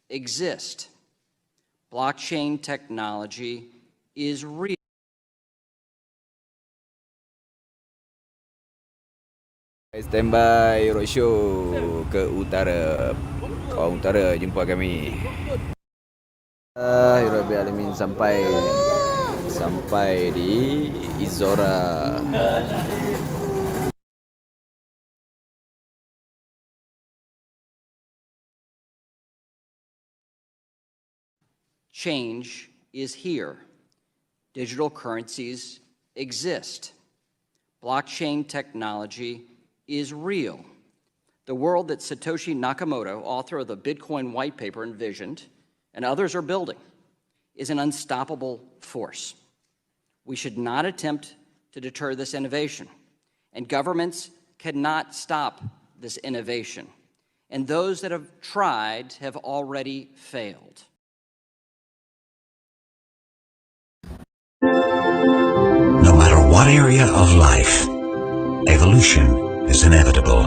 exist. Blockchain technology is real. Standby roadshow ke utara. Kawan utara jumpa kami. Rabbil alamin sampai di Izora. Change is here. Digital currencies exist. Blockchain technology is real. The world that Satoshi Nakamoto, author of the Bitcoin white paper, envisioned, and others are building, is an unstoppable force. We should not attempt to deter this innovation, and governments cannot stop this innovation. And those that have tried have already failed. No matter what area of life, a revolution is inevitable.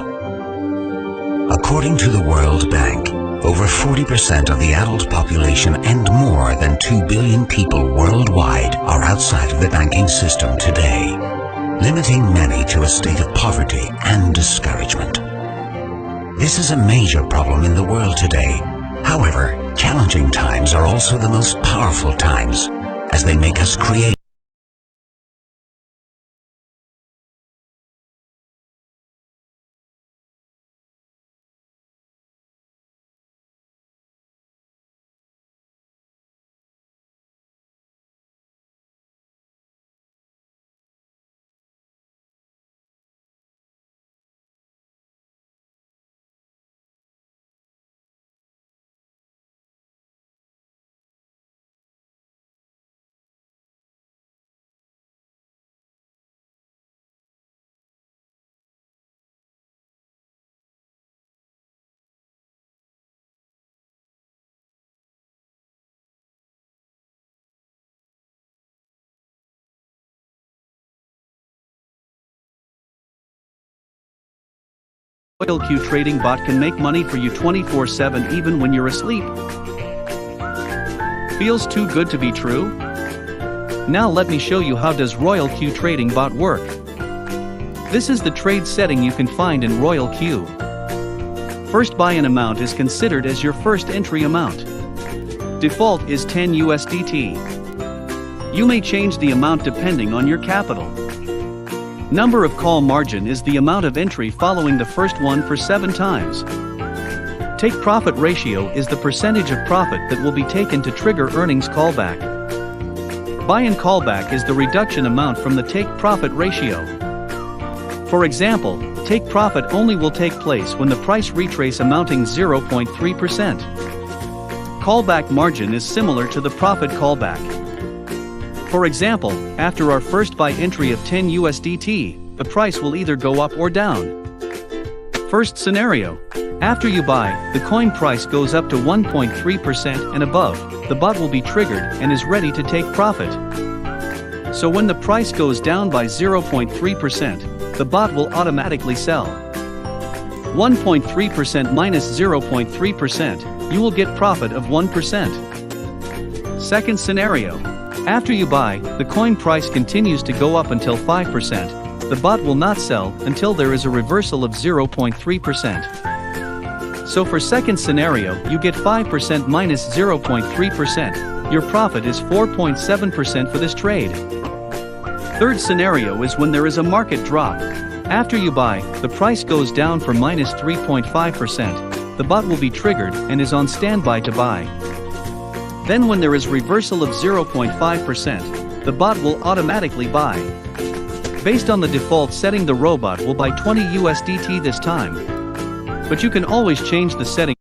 According to the World Bank, over 40% of the adult population and more than 2 billion people worldwide are outside of the banking system today, limiting many to a state of poverty and discouragement. This is a major problem in the world today. However, challenging times are also the most powerful times, as they make us create. Royal Q trading bot can make money for you 24/7 even when you're asleep. Feels too good to be true? Now let me show you how does Royal Q trading bot work. This is the trade setting you can find in Royal Q. First buy-in amount is considered as your first entry amount. Default is 10 USDT. You may change the amount depending on your capital. Number of call margin is the amount of entry following the first one for 7 times. Take profit ratio is the percentage of profit that will be taken to trigger earnings callback. Buy-in callback is the reduction amount from the take profit ratio. For example, take profit only will take place when the price retrace amounting 0.3%. Callback margin is similar to the profit callback. For example, after our first buy entry of 10 USDT, the price will either go up or down. First scenario. After you buy, the coin price goes up to 1.3% and above, the bot will be triggered and is ready to take profit. So when the price goes down by 0.3%, the bot will automatically sell. 1.3% minus 0.3%, you will get profit of 1%. Second scenario. After you buy, the coin price continues to go up until 5%. The bot will not sell until there is a reversal of 0.3%. So for second scenario, you get 5% minus 0.3%. Your profit is 4.7% for this trade. Third scenario is when there is a market drop. After you buy, the price goes down for minus 3.5%. The bot will be triggered and is on standby to buy. Then when there is reversal of 0.5%, the bot will automatically buy. Based on the default setting, the robot will buy 20 USDT this time. But you can always change the setting.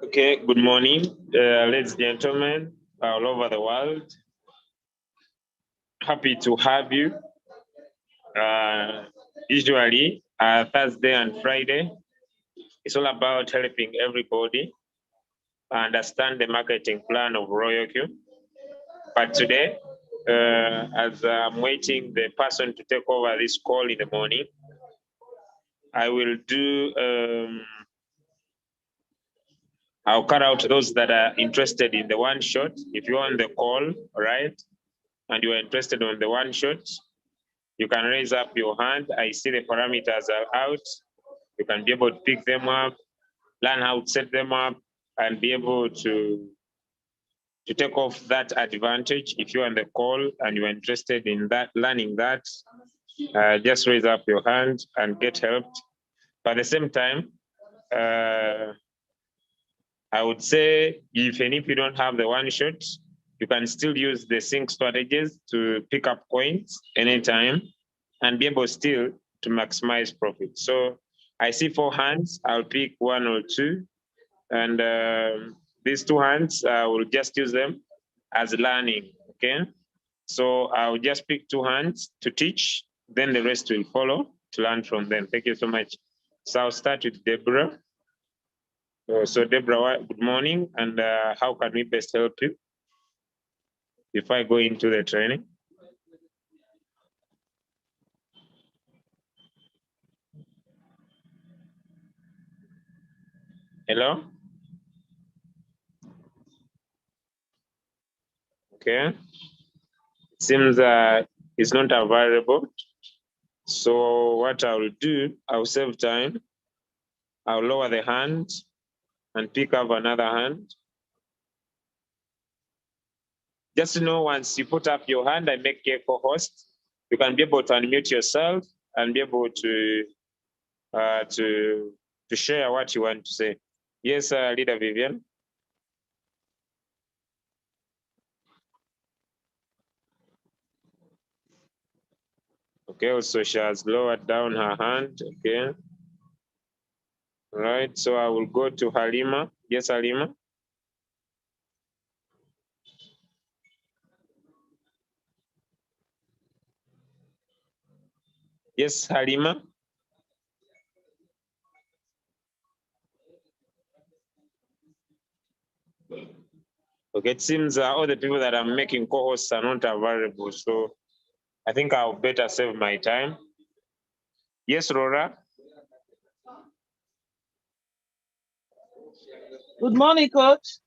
Okay, good morning, ladies and gentlemen, all over the world. Happy to have you. Usually, Thursday and Friday, it's all about helping everybody understand the marketing plan of Royal Q. But today, as I'm waiting the person to take over this call in the morning, I will do I'll cut out those that are interested in the one shot. If you're on the call, right, and you are interested on the one shot, you can raise up your hand. I see the parameters are out. You can be able to pick them up, learn how to set them up, and be able to take off that advantage. If you're on the call and you're interested in that, learning that, just raise up your hand and get helped. But at the same time, I would say even if you don't have the one shot, you can still use the sync strategies to pick up coins anytime and be able still to maximize profit. So I see 4 hands. I'll pick 1 or 2. And these 2 hands, I will just use them as learning, okay? So I'll just pick 2 hands to teach, then the rest will follow to learn from them. Thank you so much. So I'll start with Deborah. So Deborah, good morning, and how can we best help you before I go into the training? Hello? Okay. Seems it's not available. So what I will do, I'll save time. I'll lower the hand and pick up another hand. Just to know, once you put up your hand and make a co-host, you can be able to unmute yourself and be able to share what you want to say. Yes, Leader Vivian. Okay, also she has lowered down her hand. Okay. All right, so I will go to Halima. Yes, Halima. Yes, Halima. Okay, it seems all the people that I'm making co-hosts are not available, so I think I'll better save my time. Yes, Rora. Good morning, Coach.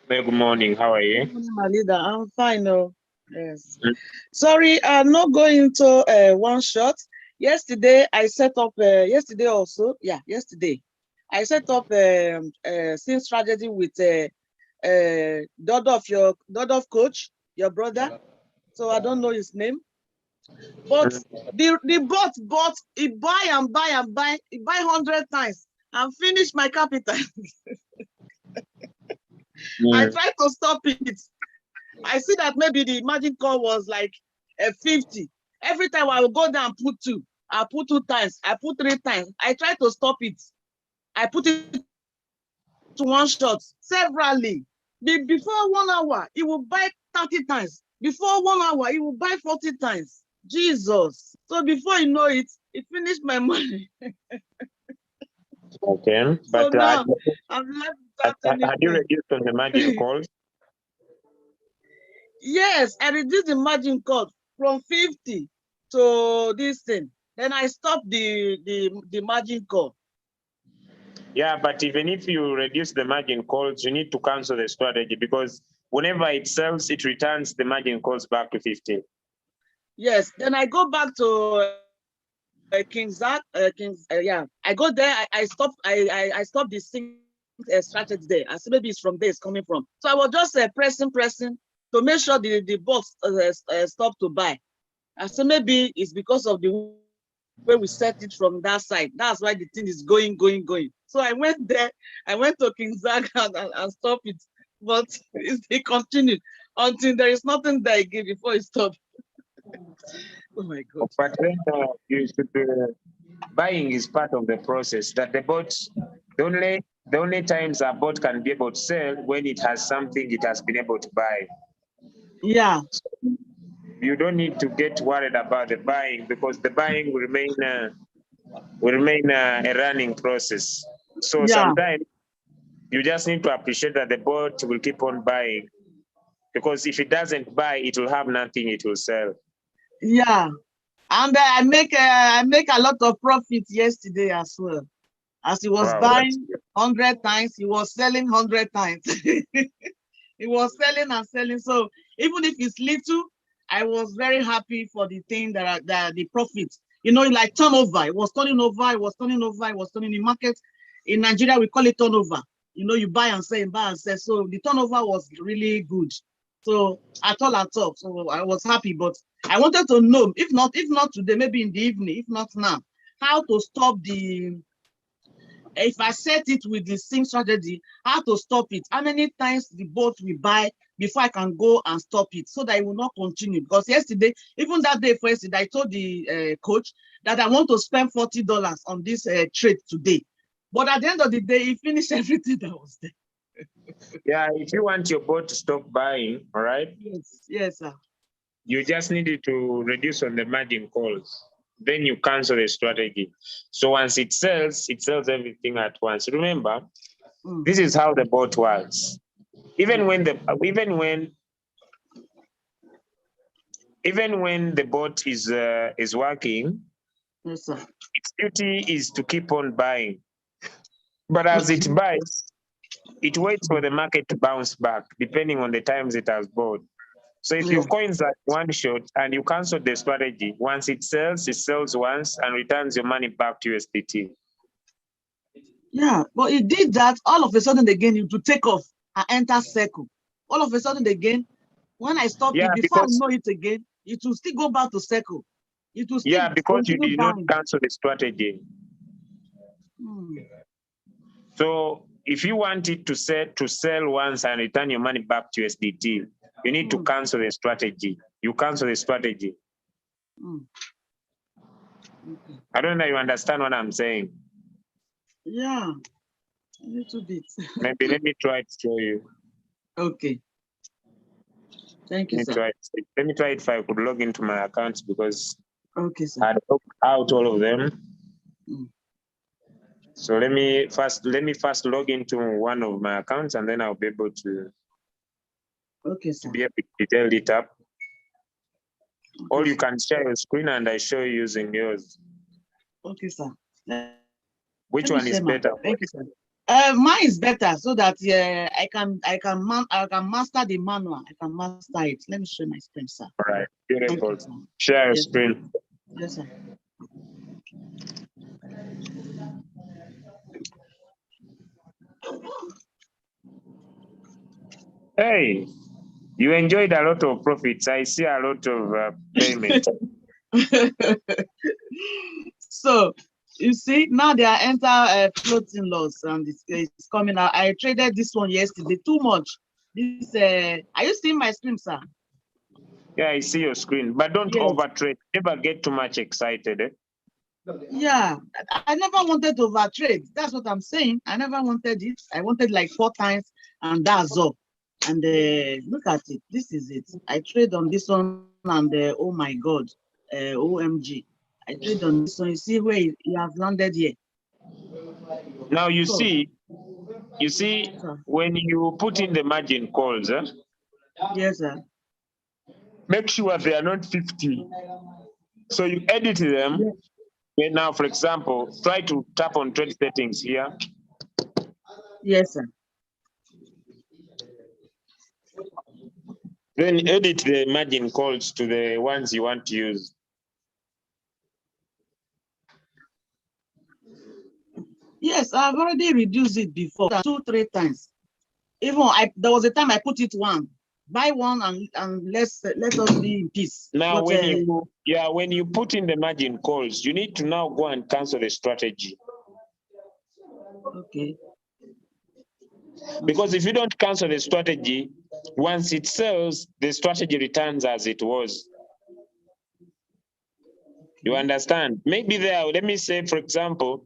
Good morning. How are you? Good morning, my leader. I'm fine. Oh, yes. Sorry, I'm not going into one shot. Yesterday, I set up. Yesterday also, yeah, yesterday, I set up same strategy with Dodov coach, your brother. So I don't know his name, but the bot it buy and buy and buy. It buy 100 times and finish my capital. I tried to stop it. I see that maybe the margin call was like 50. Every time I will go down and put 2. I put 2 times. I put 3 times. I try to stop it. I put it to one shot severally. Before 1 hour, it will buy 30 times. Before 1 hour, it will buy 40 times. Jesus. So before you know it, it finished my money. Okay, So but now I'm left without anything. had you reduced on the margin calls? Yes, I reduced the margin call from 50 to this thing. Then I stopped the margin call. Yeah, but even if you reduce the margin calls, you need to cancel the strategy because whenever it sells, it returns the margin calls back to 50. Yes, then I go back to yeah. I go there, I stop the sync strategy there. I see maybe it's from there it's coming from. So I was just pressing to make sure the box stop to buy. I said maybe it's because of the way we set it from that side. That's why the thing is going. So I went there, I went to King Zag and stopped it. But it continued until there is nothing there again before it stopped. Oh my God. But then you should, buying is part of the process. That the bot, the only times a bot can be able to sell when it has something it has been able to buy. Yeah. You don't need to get worried about the buying because the buying will remain a running process. So sometimes you just need to appreciate that the bot will keep on buying because if it doesn't buy, it will have nothing it will sell. Yeah, and I make a lot of profit yesterday as well. As he was buying 100 times, he was selling 100 times. He was selling and selling. So even if it's little, I was very happy for the thing that the profit. You know, like turnover. It was turning over. It was turning over. It was turning in market. In Nigeria, we call it turnover. You know, you buy and sell, buy and sell. So the turnover was really good. So at all. So I was happy, but I wanted to know, if not today, maybe in the evening, if not now, how to stop if I set it with the same strategy, how to stop it, how many times the boat will buy before I can go and stop it so that it will not continue. Because yesterday, even that day for yesterday, I told the coach that I want to spend $40 on this trade today. But at the end of the day, he finished everything that was there. Yeah, if you want your bot to stop buying, all right, Yes, sir. you just needed to reduce on the margin calls. Then you cancel the strategy. So once it sells everything at once. Remember, this is how the bot works. Even when the bot is working, Yes, sir. its duty is to keep on buying. But as it buys, it waits for the market to bounce back, depending on the times it has bought. So if your coins are one shot and you cancel the strategy, once it sells once and returns your money back to USDT. Yeah, but it did that all of a sudden again, you to take off and enter circle. All of a sudden again, when I stop it, before I know it again, it will still go back to circle. It will still because you continue did not buying. cancel the strategy. So if you want it to sell once and return your money back to USDT, you need to cancel the strategy. You cancel the strategy. Okay. I don't know if you understand what I'm saying. Yeah, a little bit. Maybe let me try to show you. Okay. Thank you, sir. Let me try it if I could log into my accounts because okay, sir. I logged out all of them. So let me first log into one of my accounts and then I'll be able to be able to detail it up. Or you can share your screen and I show you using yours. Okay, sir. Which one is better? Thank you, sir. Mine is better so that I can master the manual. I can master it. Let me show my screen, sir. All right, beautiful. Share your screen. Yes, sir. Hey, you enjoyed a lot of profits. I see a lot of payment. So you see, now they are enter floating loss and it's coming out. I traded this one yesterday too much. This are you seeing my screen, sir? Yeah, I see your screen, but don't overtrade. Never get too much excited. Eh? Yeah, I never wanted to overtrade. That's what I'm saying. I never wanted it. I wanted like 4 times, and that's all. And look at it. This is it. I trade on this one, and oh my God, OMG. I trade on this one. You see where you have landed here. Now you see, when you put in the margin calls, yes, sir. Make sure they are not 50. So you edit them. Yeah. Now, for example, try to tap on trade settings here. Yes, sir. Then edit the margin calls to the ones you want to use. Yes, I've already reduced it before 2-3 times. Even there was a time I put it 1. Buy one and let us be in peace. Now, when you put in the margin calls, you need to now go and cancel the strategy. Okay. Because if you don't cancel the strategy, once it sells, the strategy returns as it was. You understand? Maybe there, let me say, for example,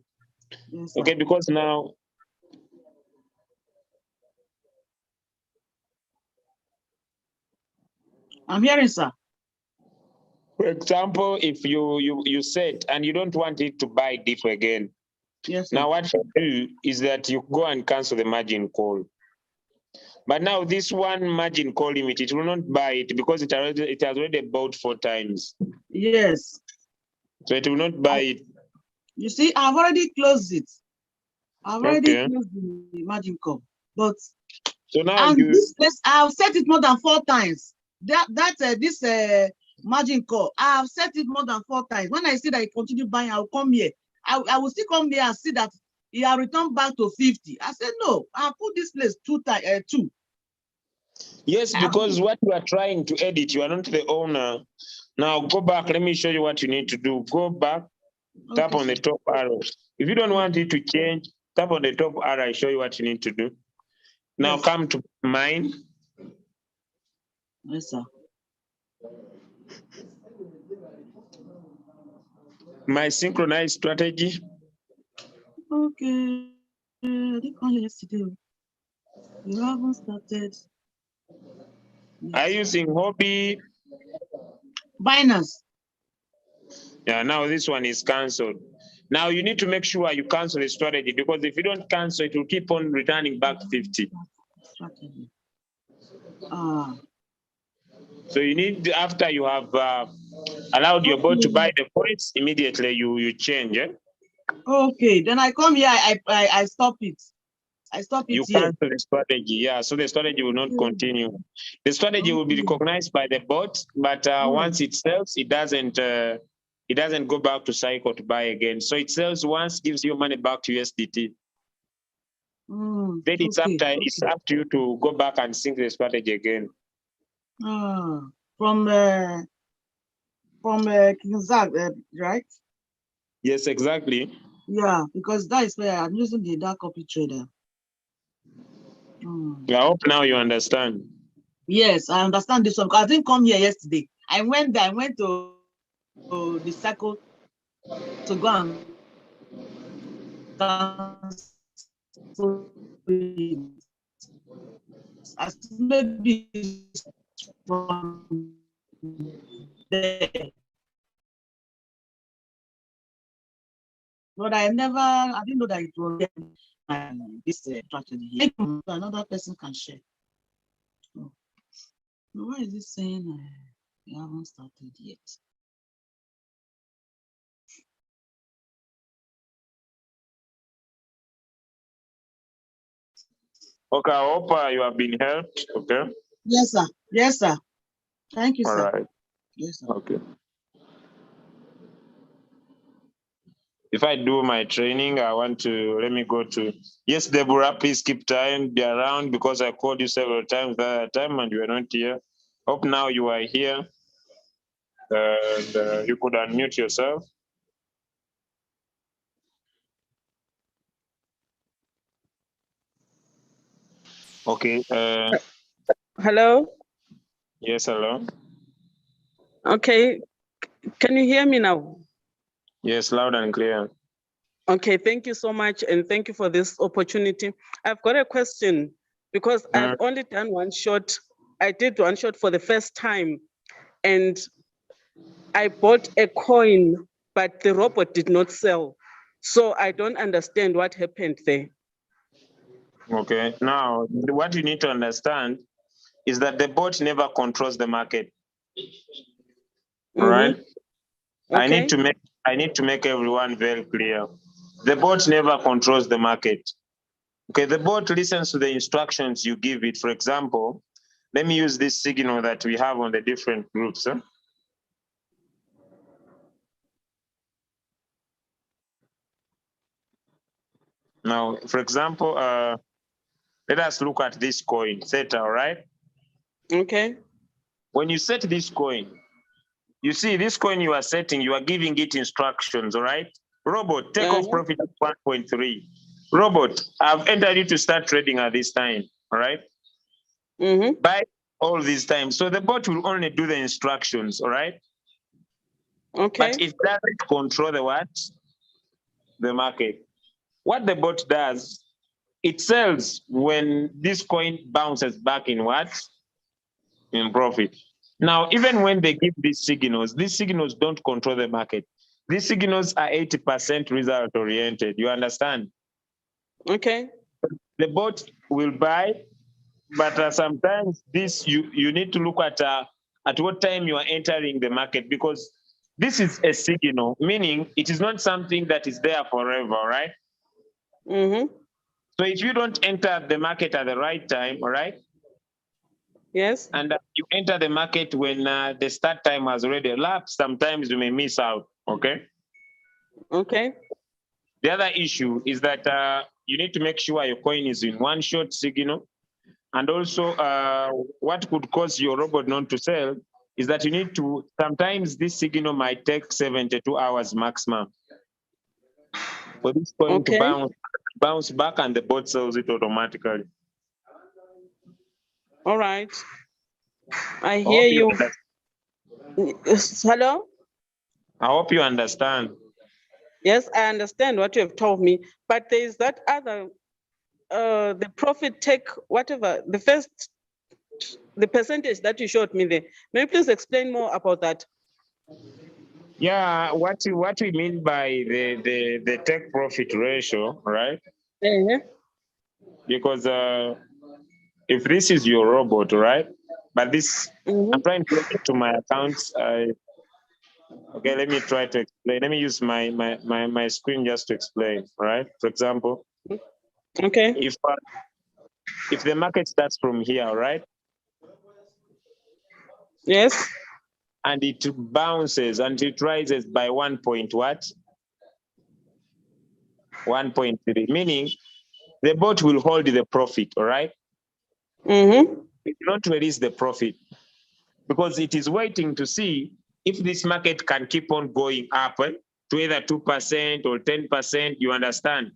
yes, okay, because now, I'm hearing, sir. For example, if you set and you don't want it to buy dip again, yes, sir. Now what you do is that you go and cancel the margin call. But now this one margin call limit, it will not buy it because it has already bought 4 times. Yes. So it will not buy it. You see, I've already closed it. I've already closed the margin call. But so now this place, I've set it more than 4 times. This margin call, I've set it more than 4 times. When I see that I continue buying, I'll come here. I will still come here and see that he has returned back to 50. I said, no, I'll put this place 2 times. 2. Yes, because what you are trying to edit, you are not the owner. Now go back. Let me show you what you need to do. Go back, tap on the top arrow. If you don't want it to change, tap on the top arrow. I show you what you need to do. Now come to mine. Yes, sir. My synchronized strategy. Okay. I did call yesterday. You haven't started. Are you using hobby? Binance. Yeah, now this one is cancelled. Now you need to make sure you cancel the strategy, because if you don't cancel, it will keep on returning back 50. Strategy. So you need, after you have allowed your bot to buy the coins, immediately you change it. Okay, then I come here, I stop it. I stop it You here. cancel the strategy, yeah. So the strategy will not continue. The strategy will be recognized by the bot, but once it sells, it doesn't go back to cycle to buy again. So it sells once, gives you money back to USDT. Then it's up to you to go back and sync the strategy again. From King Zag, right? Yes, exactly. Yeah, because that is where I'm using the dark copy trader. I hope now you understand. Yes, I understand this one. I didn't come here yesterday. I went there. I went to the circle to go and cancel it. As maybe from there. But I didn't know that it was this strategy. Another person can share. Oh. Why is it saying you haven't started yet? Okay, I hope you have been helped. Okay. Yes, sir. Yes, sir. Thank you, sir. All right. Yes, sir. Okay. If I do my training, let me go to, yes, Deborah, please keep time, be around, because I called you several times that time and you were not here. Hope now you are here and you could unmute yourself. Okay. Hello? Yes, hello. Okay. Can you hear me now? Yes, loud and clear. Okay, thank you so much. And thank you for this opportunity. I've got a question because I've only done one shot. I did one shot for the first time and I bought a coin, but the robot did not sell. So I don't understand what happened there. Okay. Now, what you need to understand is that the bot never controls the market. All right. Okay. I need to make everyone very clear. The bot never controls the market. Okay, the bot listens to the instructions you give it. For example, let me use this signal that we have on the different groups. Now, for example, let us look at this coin, Theta, all right? Okay. When you set this coin, you see this coin you are setting, you are giving it instructions, all right? Robot, take off profit at 1.3. Robot, I've entered you to start trading at this time, all right? Buy all these times. So the bot will only do the instructions, all right? Okay. But it doesn't control the what? The market. What the bot does, it sells when this coin bounces back in what? In profit. Now, even when they give these signals don't control the market. These signals are 80% result oriented. You understand? Okay. The bot will buy, but sometimes this you need to look at what time you are entering the market, because this is a signal, meaning it is not something that is there forever, right? So if you don't enter the market at the right time, all right? Yes. And you enter the market when the start time has already elapsed, sometimes you may miss out, okay? Okay. The other issue is that you need to make sure your coin is in one short signal. And also what could cause your robot not to sell is that you need to, sometimes this signal might take 72 hours maximum for this coin to bounce back and the bot sells it automatically. All right. I hear you. Hello? I hope you understand. Yes, I understand what you have told me, but there is that other, the profit take, whatever, the percentage that you showed me there. May you please explain more about that? Yeah, what we mean by the take profit ratio, right? Because if this is your robot, right? But this, I'm trying to look into my accounts. Okay, let me try to explain. Let me use my screen just to explain, right? For example, Okay. If the market starts from here, right? Yes. And it bounces and it rises by 1 point what? 1.3, meaning the bot will hold the profit, all right? It will not release the profit because it is waiting to see if this market can keep on going up to either 2% or 10%, you understand?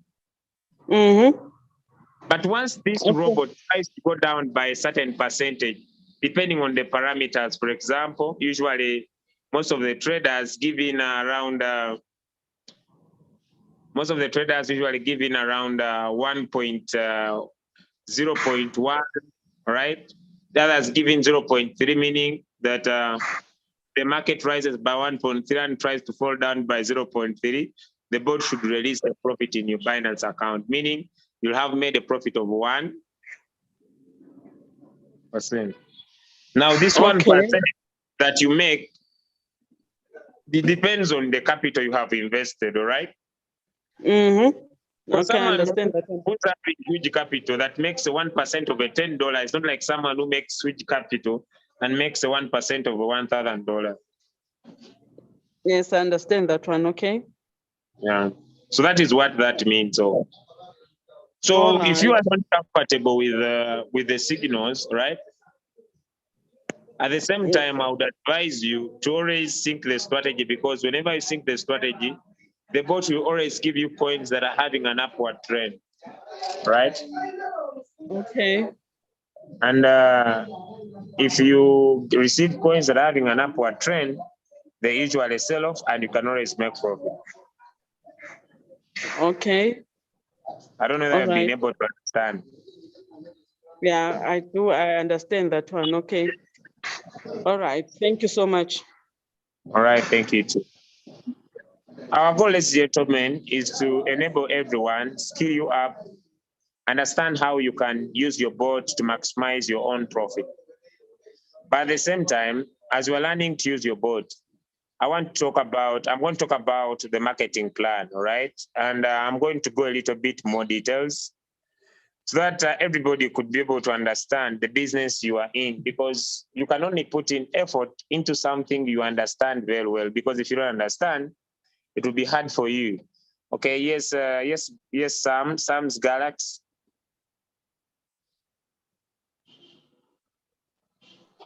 But once this robot tries to go down by a certain percentage, depending on the parameters, for example, usually most of the traders give in around 0.1, right? The others giving 0.3, meaning that the market rises by 1.3 and tries to fall down by 0.3. The board should release a profit in your Binance account, meaning you'll have made a profit of 1%. Now, this 1% that you make, it depends on the capital you have invested, all right? For someone I understand that. who's having huge capital that makes a 1% of a $10, it's not like someone who makes huge capital and makes a 1% of a $1,000. Yes, I understand that one. Okay. Yeah. So that is what that means. So if you are not comfortable with the signals, right? At the same time, I would advise you to always sync the strategy, because whenever you sync the strategy, the bot will always give you coins that are having an upward trend, right? Okay. And if you receive coins that are having an upward trend, they usually sell off and you can always make profit. Okay. I don't know that I've been able to understand. Yeah, I do. I understand that one. Okay. All right. Thank you so much. All right. Thank you too. Our goal, ladies and gentlemen, is to enable everyone, skill you up, understand how you can use your bot to maximize your own profit. But at the same time, as we're learning to use your bot, I'm going to talk about the marketing plan, all right? And I'm going to go a little bit more details so that everybody could be able to understand the business you are in, because you can only put in effort into something you understand very well, because if you don't understand, it will be hard for you. Okay, yes, Sam's Galaxy.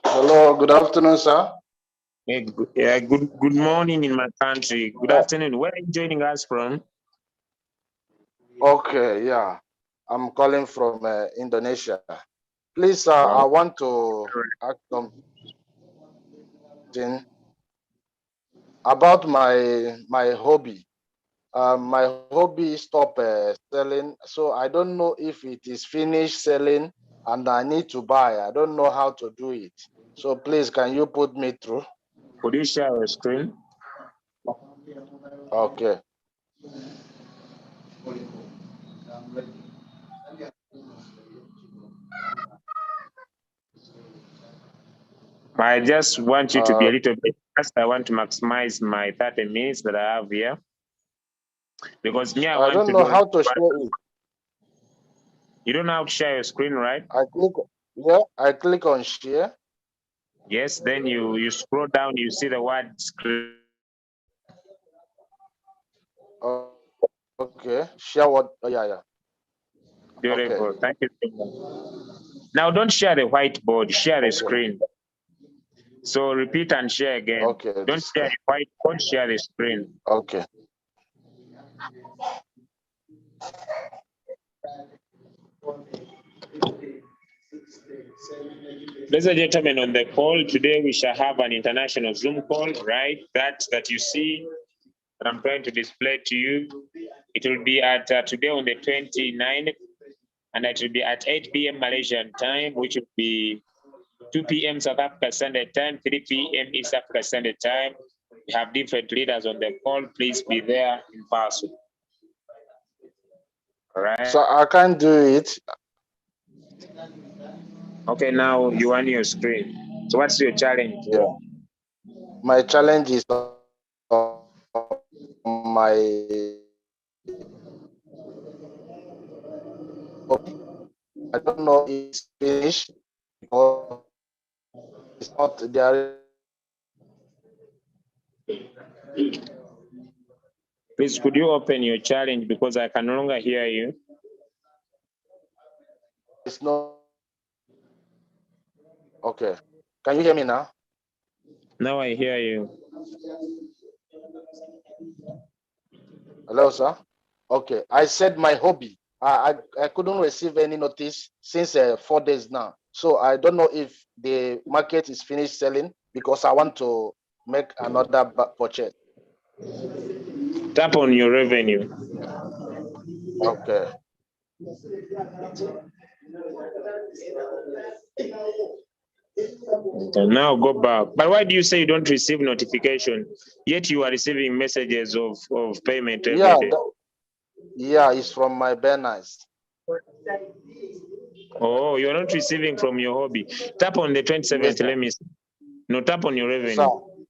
Hello, good afternoon, sir. Good morning in my country. Good afternoon. Where are you joining us from? Okay, yeah. I'm calling from Indonesia. Please, I want to ask something about my hobby. My hobby stopped selling, so I don't know if it is finished selling and I need to buy. I don't know how to do it. So please, can you put me through? Could you share your screen? Okay. I just want you to be a little bit fast. I want to maximize my 30 minutes that I have here, because me, I don't know how to share it. You don't know how to share your screen, right? I click on share. Yes, then you scroll down, you see the word screen. Okay, share what? Oh, yeah. Beautiful. Okay. Thank you so much. Now, don't share the whiteboard, share the screen. So repeat and share again. Okay. Don't share the whiteboard, share the screen. Okay. Ladies and gentlemen, on the call today, we shall have an international Zoom call, right? That you see that I'm trying to display to you. It will be at today on the 29th, and it will be at 8 p.m. Malaysian time, which will be 2 p.m. South Africa Standard Time, 3 p.m. East Africa Standard Time. We have different leaders on the call. Please be there in person. All right. So I can't do it. Okay, now you on your screen. So what's your challenge? Yeah. My challenge is my I don't know if it's finished because it's not there. Please, could you open your challenge because I can no longer hear you. It's not okay. Can you hear me now? Now I hear you. Hello, sir. Okay, I said my hobby. I couldn't receive any notice since 4 days now. So I don't know if the market is finished selling because I want to make another purchase. Tap on your revenue. Okay. Okay, now go back. But why do you say you don't receive notification, yet you are receiving messages of payment every day? Yeah, it's from my banners. Oh, you're not receiving from your hobby. Tap on the 27th. Yes, Let me see. No, tap on your revenue. so,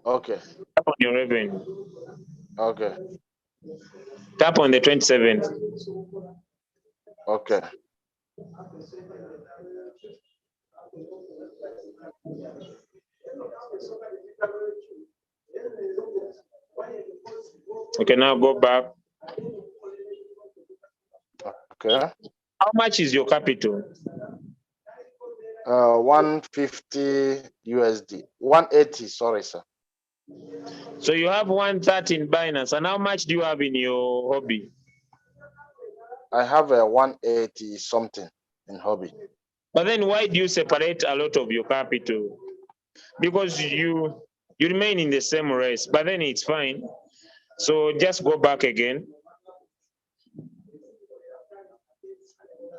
okay. Tap on your revenue. Okay. Tap on the 27th. Okay. Okay, now go back. Okay. How much is your capital? 150 USD. 180, sorry, sir. So you have 130 in Binance, and how much do you have in your hobby? I have a 180 something in hobby. But then why do you separate a lot of your capital? Because you remain in the same race, but then it's fine. So just go back again.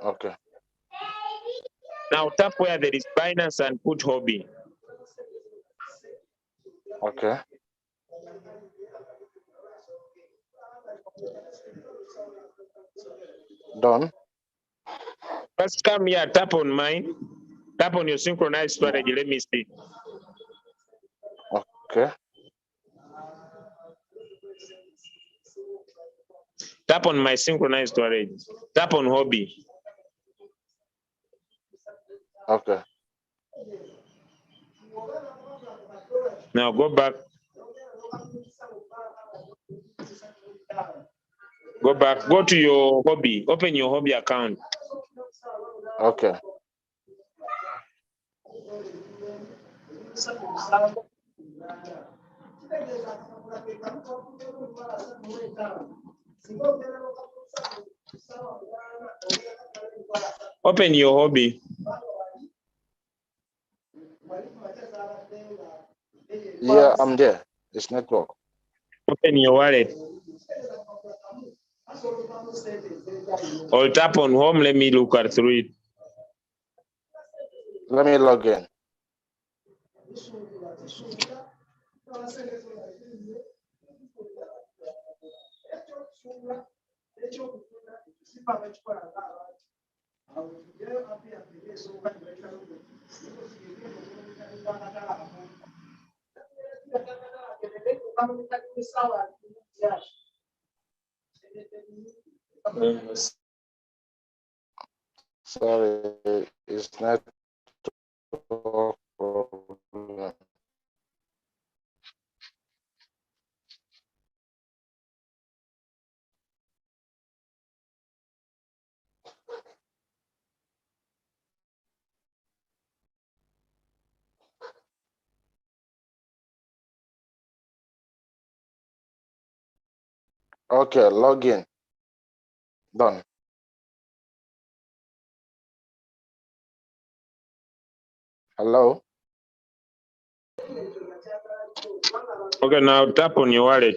Okay. Now tap where there is Binance and put hobby. Okay. Done. First come here, tap on mine. Tap on your synchronized storage. Let me see. Okay. Tap on my synchronized storage. Tap on hobby. Okay. Now go back. Go back. Go to your hobby. Open your hobby account. Okay. Open your hobby. Yeah, I'm there. It's network. Open your wallet. Or tap on home. Let me look at through it. Let me log in. Sorry, it's not. Okay, log in. Done. Hello. Okay, now tap on your wallet.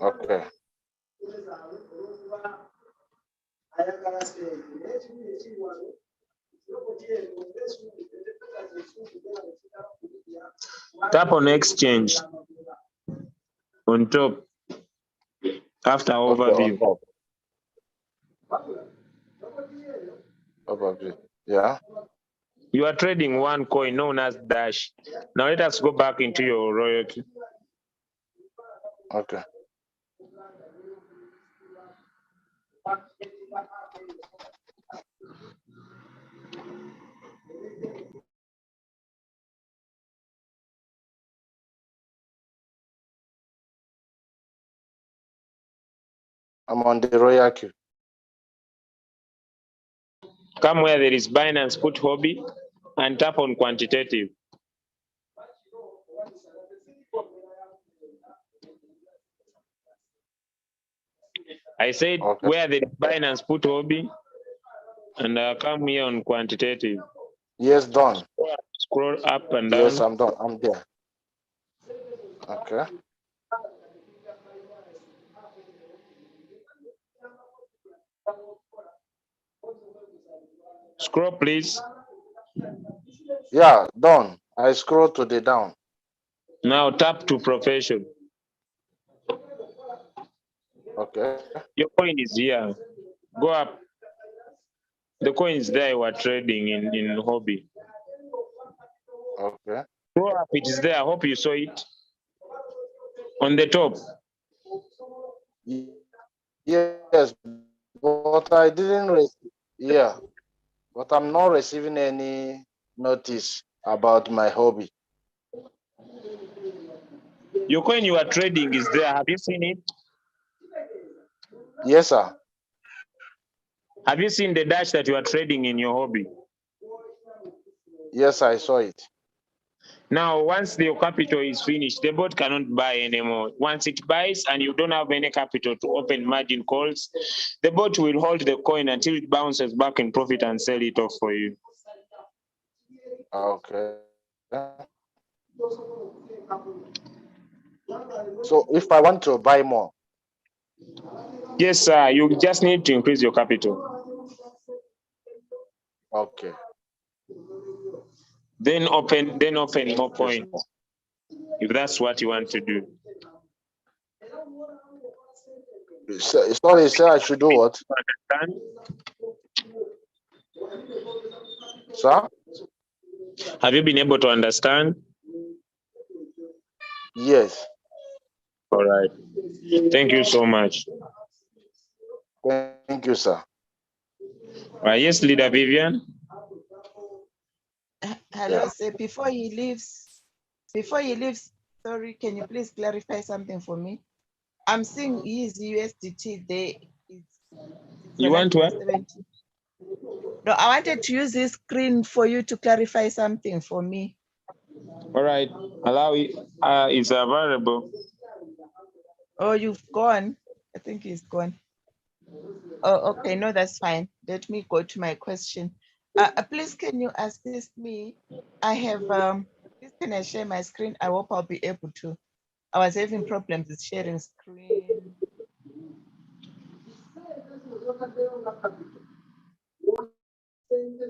Okay. Tap on exchange on top after Okay, overview. on top. Overview. Yeah. You are trading one coin known as Dash. Now let us go back into your royalty. Okay. I'm on the royal queue. Come where there is Binance, put hobby and tap on quantitative. I said Okay. where there is Binance, put hobby and come here on quantitative. Yes, done. Scroll up and Yes, down. I'm done. I'm there. Okay. Scroll, please. Yeah, done. I scroll to the down. Now tap to profession. Okay. Your coin is here. Go up. The coin is there you are trading in hobby. Okay. Go up, it is there. I hope you saw it. On the top. Yes, but I didn't receive. Yeah, but I'm not receiving any notice about my hobby. Your coin you are trading is there. Have you seen it? Yes, sir. Have you seen the dash that you are trading in your hobby? Yes, I saw it. Now, once your capital is finished, the bot cannot buy anymore. Once it buys and you don't have any capital to open margin calls, the bot will hold the coin until it bounces back in profit and sell it off for you. Okay. So if I want to buy more, Yes, sir. You just need to increase your capital. okay. Then open more Thank you, coins, sir. if that's what you want to do. Sorry, sir, I should do what? Understand? Sir? Have you been able to understand? Yes. All right. Thank you so much. Thank you, sir. Yes, Leader Vivian. Hello, Yeah. sir. Before he leaves, sorry, can you please clarify something for me? I'm seeing his USDT there. It's You want what? 170. No, I wanted to use this screen for you to clarify something for me. All right. Allow it. It's available. Oh, you've gone. I think he's gone. Oh, okay. No, that's fine. Let me go to my question. Please, can you assist me? I have, please can I share my screen? I hope I'll be able to. I was having problems with sharing screen.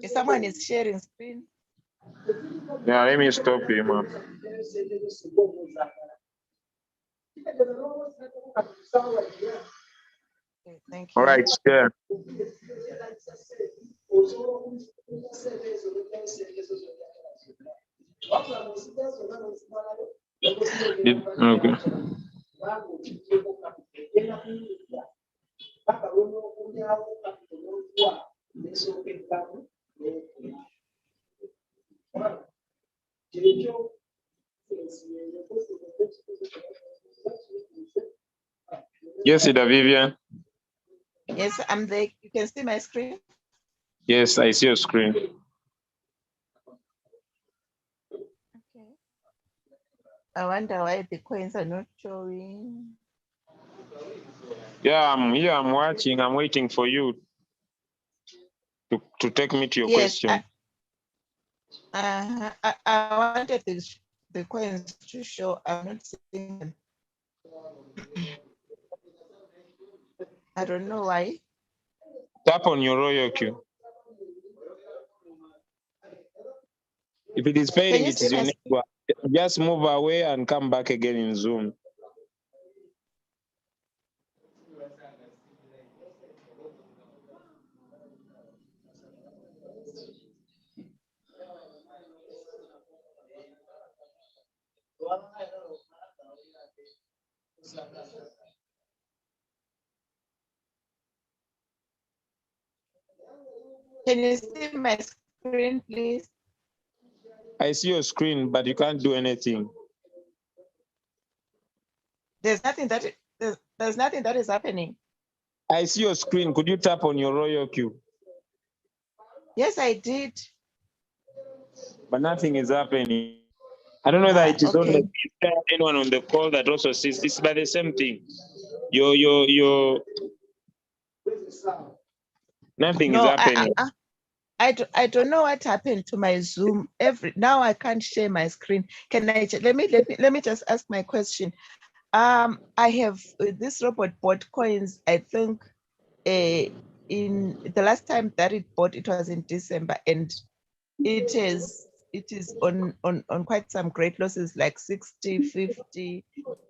If someone is sharing screen. Yeah, let me stop you, ma'am. Okay, thank All you. right, share. Okay. Yes, Leader Vivian. Yes, I'm there. You can see my screen. Yes, I see your screen. Okay. I wonder why the coins are not showing. Yeah, I'm here. I'm watching. I'm waiting for you to take me to your Yes, question. I wanted the coins to show. I'm not seeing them. I don't know why. Tap on your royal queue. If it is failing, you it is see your my network. Just move away and come back again in Zoom. Can you see my screen, please? I see your screen, but you can't do anything. There's nothing that is happening. I see your screen. Could you tap on your royal queue? Yes, I did. But nothing is happening. I don't know that it is Okay. only anyone on the call that also sees this, but the same thing. Your nothing is No, happening. I don't know what happened to my Zoom. Now I can't share my screen. Can I let me just ask my question. I have this robot bought coins. I think in the last time that it bought, it was in December, and it is on quite some great losses, like 60, 50.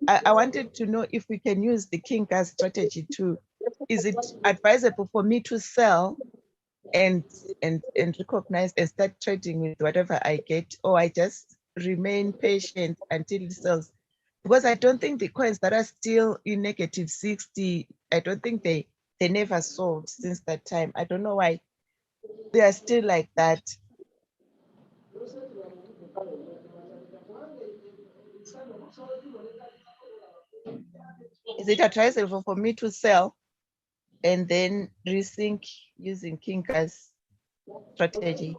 I wanted to know if we can use the King Gas strategy too. Is it advisable for me to sell and recognize and start trading with whatever I get, or I just remain patient until it sells? Because I don't think the coins that are still in negative 60, I don't think they never sold since that time. I don't know why they are still like that. Is it advisable for me to sell and then resync using Kinka's strategy?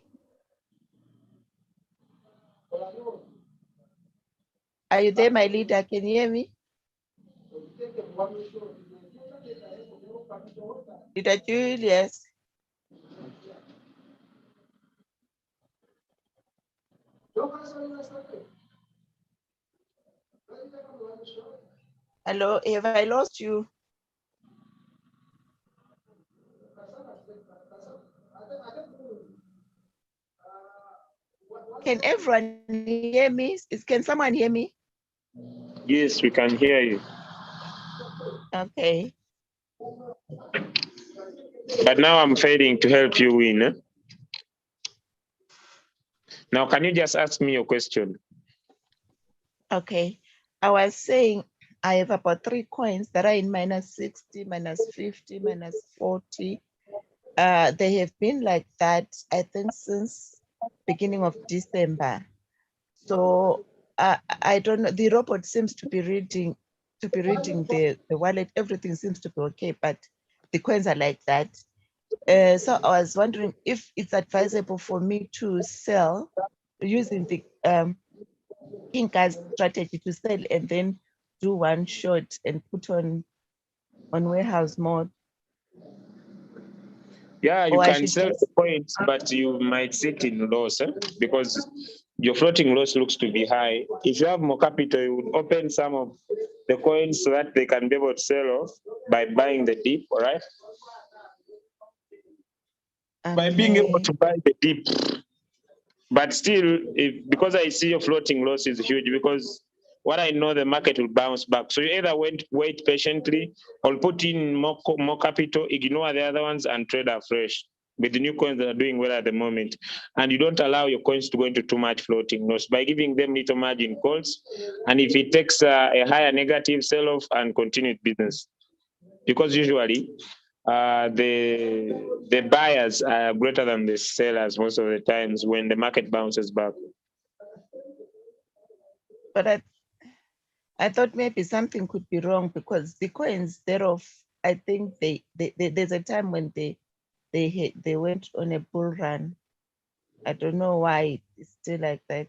Are you there, my leader? Can you hear me? Leader Julius. Hello, have I lost you? Can everyone hear me? Can someone hear me? Yes, we can hear you. Okay. But now I'm failing to help you win. Eh? Now, can you just ask me your question? Okay. I was saying I have about 3 coins that are in minus 60, minus 50, minus 40. They have been like that, I think, since beginning of December. So I don't know. The robot seems to be reading the wallet. Everything seems to be okay, but the coins are like that. So I was wondering if it's advisable for me to sell using the Kinka's strategy to sell and then do one shot and put on warehouse mode. Yeah, you Or I can should sell just the points, but you might sit in loss because your floating loss looks to be high. If you have more capital, you would open some of the coins so that they can be able to sell off by buying the dip, all right? By being able to buy the dip. But still, because I see your floating loss is huge, because what I know, the market will bounce back. So you either wait patiently or put in more capital, ignore the other ones and trade afresh with the new coins that are doing well at the moment. And you don't allow your coins to go into too much floating loss by giving them little margin calls. And if it takes a higher negative sell-off and continued business, because usually the buyers are greater than the sellers most of the times when the market bounces back. But I thought maybe something could be wrong because the coins thereof, I think there's a time when they went on a bull run. I don't know why it's still like that.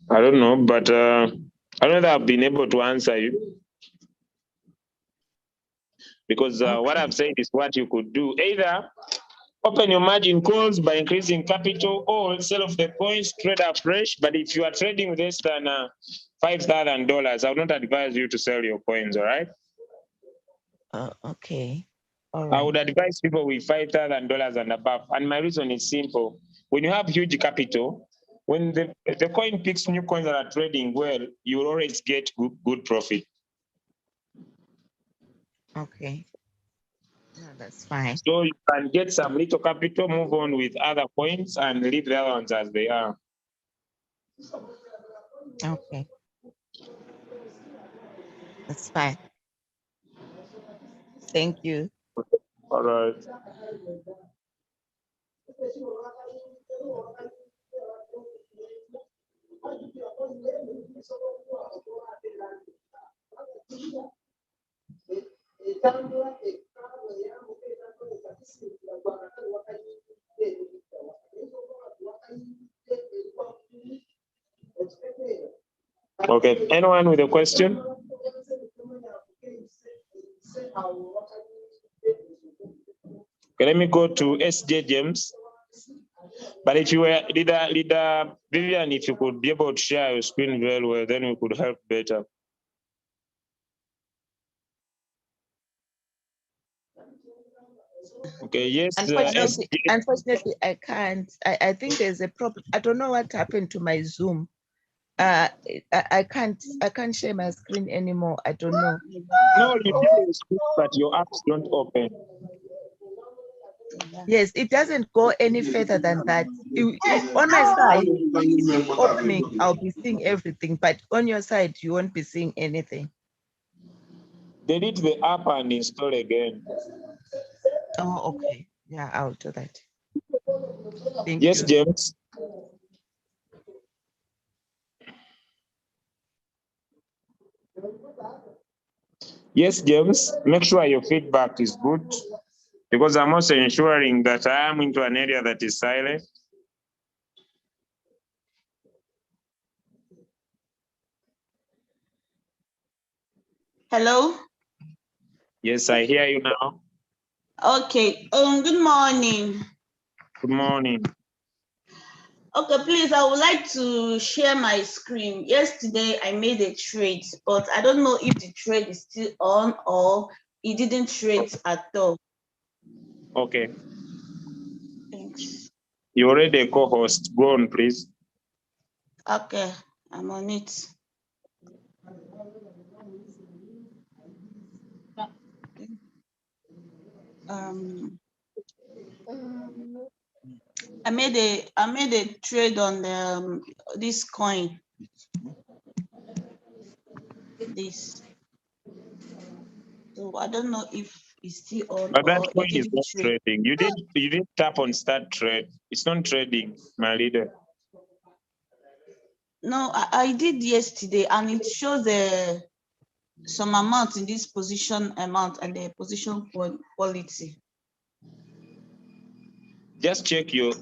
I don't know, but I don't know that I've been able to answer you because what I've said is what you could do. Either Open your margin calls by increasing capital or sell off the coins, trade afresh. But if you are trading with less than $5,000, I would not advise you to sell your coins, all right? Okay. All I right. would advise people with $5,000 and above. And my reason is simple. When you have huge capital, when the coin picks new coins that are trading well, you will always get good profit. Okay. No, that's fine. So you can get some little capital, move on with other coins and leave the other ones as they are. Okay. That's fine. Thank you. All right. Okay, anyone with a question? Okay, let me go to SJ James. But if you were leader Vivian, if you could be able to share your screen very well, then we could help better. Okay, yes. Unfortunately, I can't. I think there's a problem. I don't know what happened to my Zoom. I can't share my screen anymore. I don't know. No, you didn't speak, but your apps don't open. Yes, it doesn't go any further than that. On my side, it's opening. I'll be seeing everything, but on your side, you won't be seeing anything. Delete the app and install again. Oh, okay. Yeah, I'll do that. Thank Yes, you. James. Yes, James. Make sure your feedback is good, because I'm also ensuring that I am into an area that is silent. Hello? Yes, I hear you now. Okay, good morning. Good morning. Okay, please, I would like to share my screen. Yesterday, I made a trade, but I don't know if the trade is still on or it didn't trade at all. Okay. Thanks. You're already a co-host. Go on, please. Okay, I'm on it. I made a trade on the, this coin. This. So I don't know if it's still on But that or coin it is didn't not trade. trading. You didn't tap on start trade. It's not trading, my leader. No, I did yesterday, and it shows some amount in this position amount and the position quality. Just check your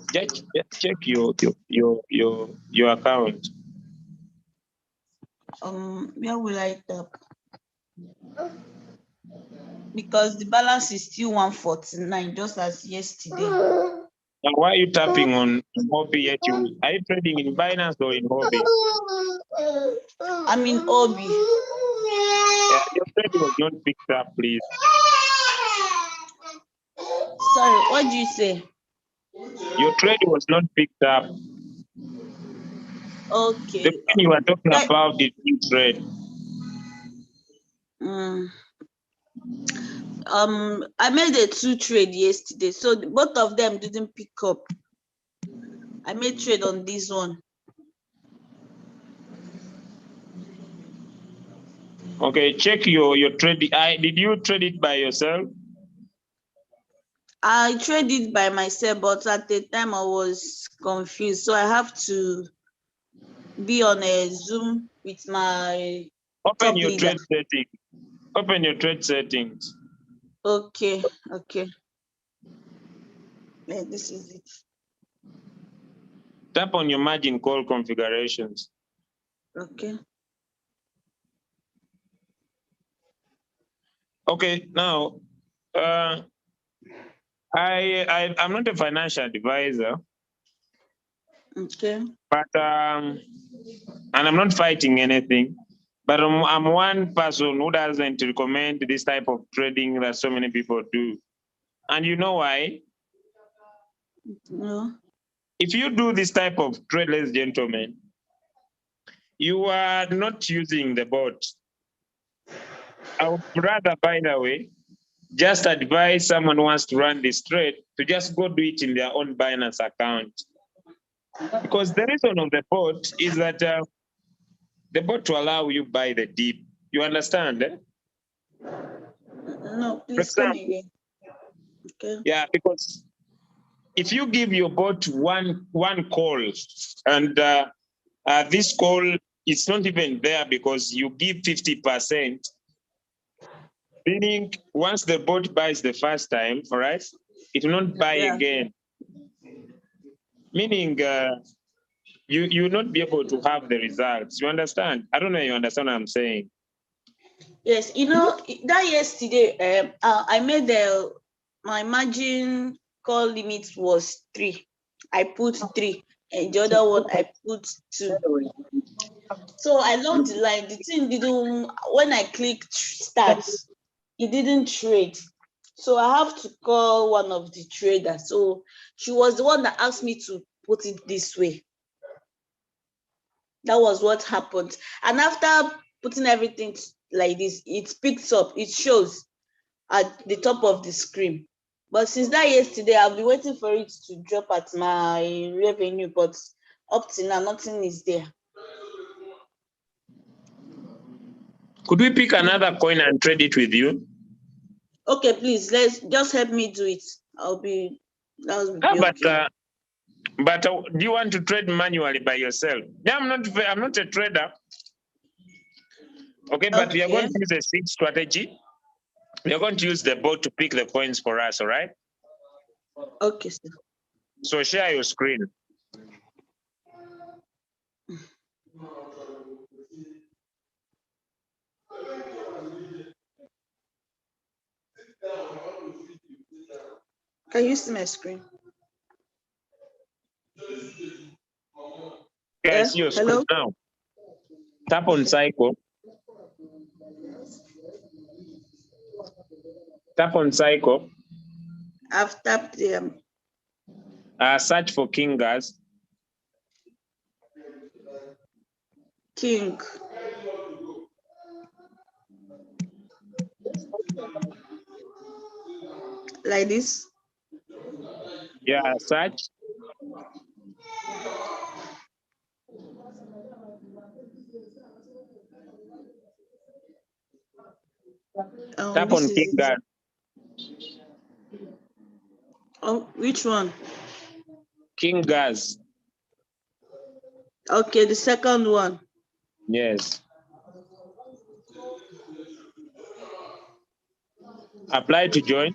account. Where will I tap? Because the balance is still 149, just as yesterday. Now, why are you tapping on Hobby yet? Are you trading in Binance or in Hobby? I'm in Obi. Yeah, your trade was not picked up, please. Sorry, what did you say? Your trade was not picked up. Okay. The thing you were talking about is new trade. I made a 2 trade yesterday, so both of them didn't pick up. I made trade on this one. Okay, check your trade. Did you trade it by yourself? I traded by myself, but at the time I was confused, so I have to be on a Zoom with my Open top your leader. trade settings. Open your trade settings. Okay. Yeah, this is it. Tap on your margin call configurations. Okay. Okay, now I'm not a financial advisor, Okay. but and I'm not fighting anything. But I'm one person who doesn't recommend this type of trading that so many people do. And you know why? No. If you do this type of trade, ladies and gentlemen, you are not using the bot. I would rather, by the way, just advise someone who wants to run this trade to just go do it in their own Binance account. Because the reason of the bot is that the bot will allow you buy the dip. You understand? Eh? No, For please come example, again. Okay. yeah, because if you give your bot one call and this call is not even there because you give 50%, meaning once the bot buys the first time, all right, it will not buy Yeah. again. Meaning you will not be able to have the results. You understand? I don't know if you understand what I'm saying. Yes, you know, that yesterday, I made my margin call limit was 3. I put 3, and the other one I put 2. So I logged the line. The thing didn't, when I clicked start, it didn't trade. So I have to call one of the traders. So she was the one that asked me to put it this way. That was what happened. And after putting everything like this, it picks up, it shows at the top of the screen. But since that yesterday, I've been waiting for it to drop at my revenue, but up to now, nothing is there. Could we pick another coin and trade it with you? Okay, please, let's just help me do it. That would be okay. But do you want to trade manually by yourself? Yeah, I'm not a trader. Okay, but we are going to use a seed strategy. We are going to use the bot to pick the coins for us, all right? Okay, sir. So share your screen. Can you see my screen? Okay, I see your screen now. Tap on cycle. Tap on cycle. I've tapped them. Search for King Gas. King. Like this? Yeah, search. Tap on King Gas. Oh, which one? King Gas. Okay, the second one. Yes. Apply to join.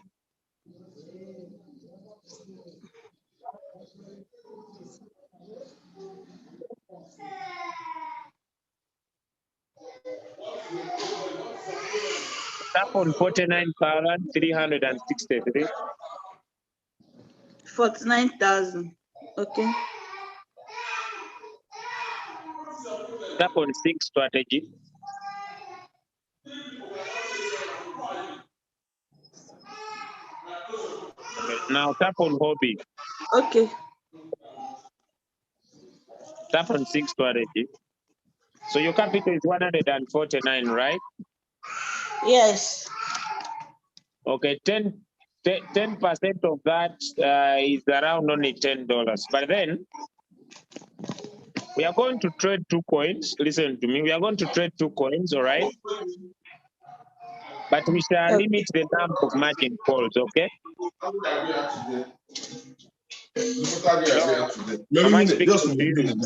Tap on 49,363. 49,000. Okay. Tap on Sync strategy. Okay. Now tap on hobby. Okay. Tap on Sync strategy. So your capital is 149, right? Yes. Okay, 10% of that is around only $10. But then we are going to trade 2 coins. Listen to me. We are going to trade 2 coins, all right? But we shall limit the number of margin calls, okay? Hello? Am I speaking to you?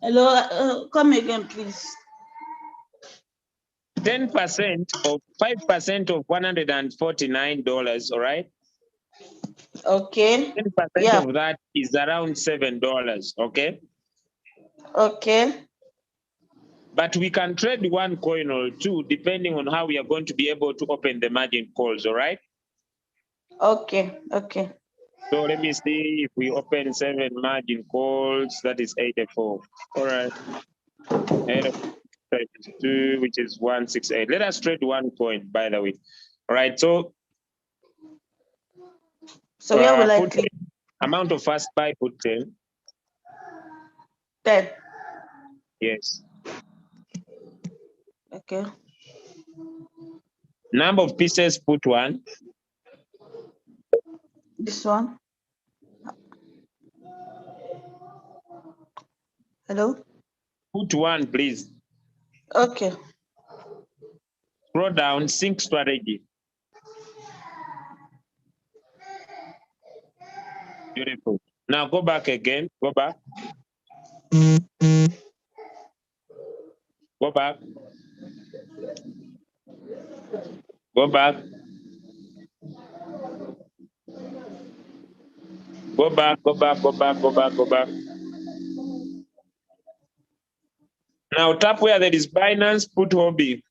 Hello, come again, please. 10% of 5% of $149, all right? Okay. 10% of that is around $7, okay? Okay. But we can trade 1 coin or 2 depending on how we are going to be able to open the margin calls, all right? Okay, okay. So let me see if we open 7 margin calls, that is 84. All right. 82, which is 168. Let us trade 1 coin, by the way. All right. So Where will I put click? amount of fast buy, put 10. 10. Yes. Okay. Number of pieces, put 1. This one. Hello? Put 1, please. Okay. Scroll down, sync strategy. Beautiful. Now go back again. Go back. Go back. Go back. Go back, go back, go back, go back, go back. Now tap where there is Binance, put hobby.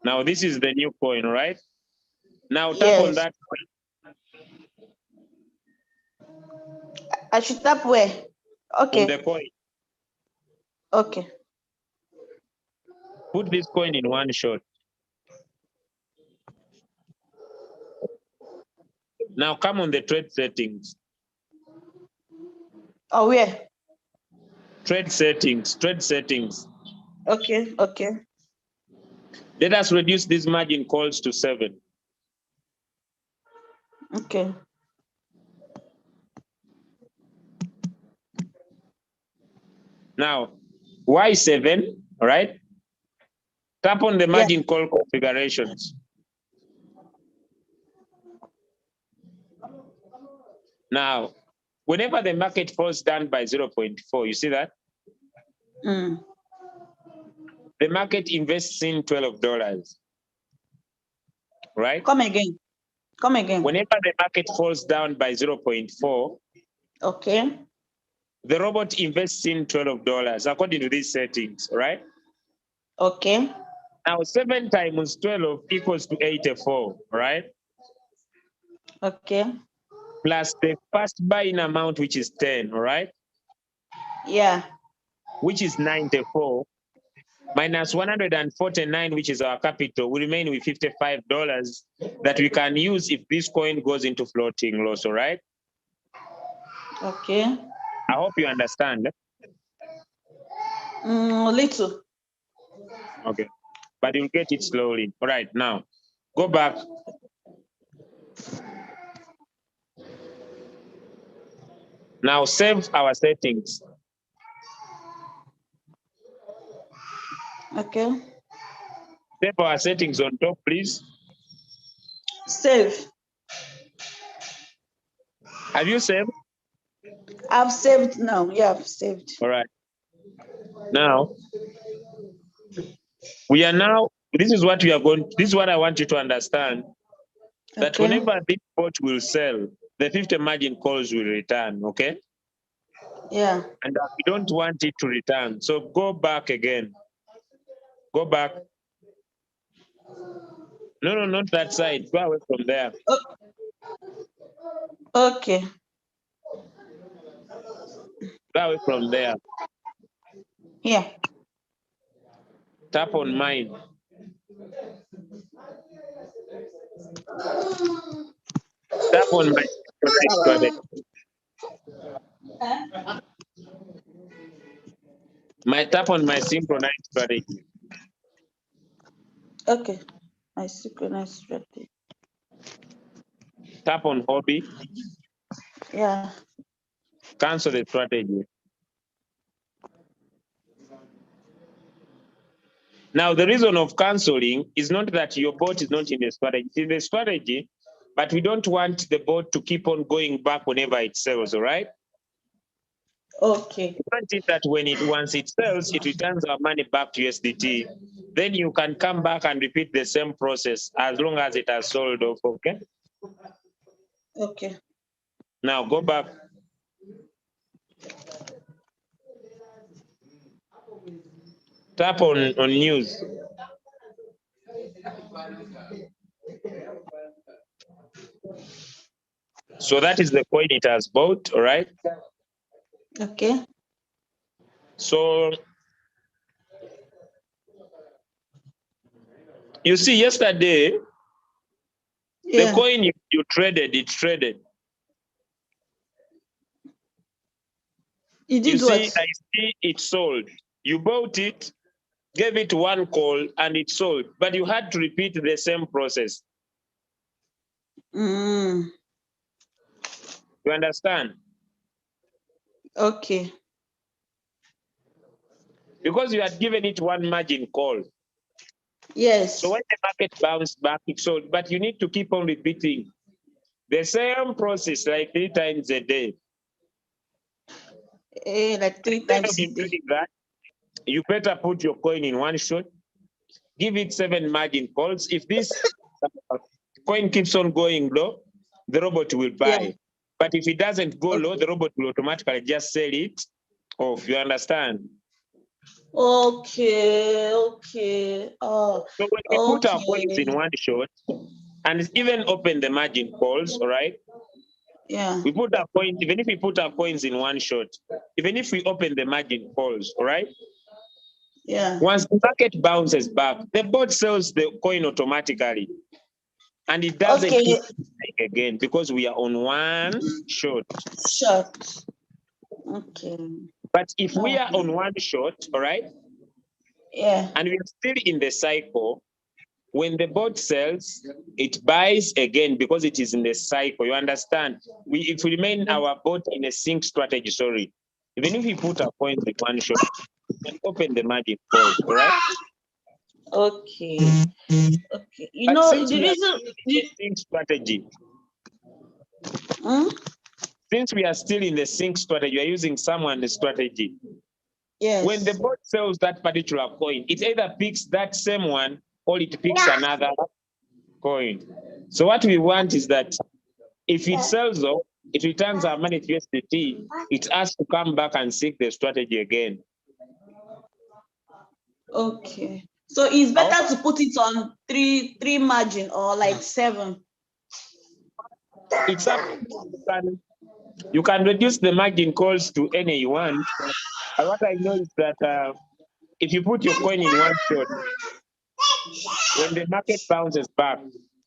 Now this is the new coin, right? Now tap on Yes. that. I should tap where? On the Okay. coin. Okay. Put this coin in one shot. Now come on the trade settings. Oh, where? Trade settings, trade settings. Okay, okay. Let us reduce these margin calls to 7. Okay. Now, why 7, right? Tap on the Yeah. margin call configurations. Now, whenever the market falls down by 0.4, you see that? Mm. The market invests in $12, right? Come again. Come again. Whenever the market falls down by 0.4, Okay. the robot invests in $12 according to these settings, right? Okay. Now, 7 times 12 equals to 84, right? Okay. Plus the first buying amount, which is 10, right? Yeah. Which is 94, minus 149, which is our capital, we remain with $55 that we can use if this coin goes into floating loss, all right? Okay. I hope you understand. Little. Okay. But you'll get it slowly. All right, now, go back. Now save our settings. Okay. Save our settings on top, please. Save. Have you saved? I've saved now. Yeah, I've saved. All right. Now, we are now, this is what we are going, this is what I want you to understand, that Okay. whenever this bot will sell, the 50 margin calls will return, okay? Yeah. And we don't want it to return. So go back again. Go back. No, not that side. Go away from there. Okay. Go away from there. Here. Tap on mine. Tap on my strategy. Tap on my synchronized strategy. Okay. My synchronized strategy. Tap on hobby. Yeah. Cancel the strategy. Now, the reason of canceling is not that your bot is not in the strategy. It's in the strategy, but we don't want the bot to keep on going back whenever it sells, all right? Okay. We want it that once it sells, it returns our money back to USDT. Then you can come back and repeat the same process as long as it has sold off, okay? Okay. Now go back. Tap on news. So that is the coin it has bought, all right? Okay. So you see, yesterday, the Yeah. coin you traded, it traded. You You did see, what? I see it sold. You bought it, gave it one call, and it sold. But you had to repeat the same process. Mm, You understand? okay. Because you had given it one margin call. Yes. So when the market bounced back, it sold. But you need to keep on repeating the same process like 3 times a day. Like 3 Instead of times a you day. doing that, you better put your coin in one shot, give it 7 margin calls. If this coin keeps on going low, the robot will buy. Yeah. But if it doesn't go low, Okay. the robot will automatically just sell it off. You understand? Okay. Okay. Oh, So when we put our coins okay. in one shot and even open the margin calls, all right? Yeah. We put our coin, even if we put our coins in one shot, even if we open the margin calls, all right? Yeah. Once the market bounces back, the bot sells the coin automatically. And it doesn't Okay. keep buying again because we are on one shot. Short. Okay. But if we Oh, are on one shot, all right, yeah. and we are still in the cycle, when the bot sells, it buys again because it is in the cycle. You understand? If we remain our bot in a sync strategy, sorry, even if we put our coins in one shot, we can open the margin calls, all right? Okay. Okay. You But know, since the we are reason. in a sync strategy, Hmm? since we are still in the sync strategy, we are using someone's strategy. When the Yes. bot sells that particular coin, it either picks that same one or it picks another coin. So what we want is that if it sells off, it returns our money to USDT, it has to come back and seek the strategy again. Okay. So it's better to put it on three margin or like 7. It's up. You can reduce the margin calls to any you want. And what I know is that if you put your coin in one shot, when the market bounces back,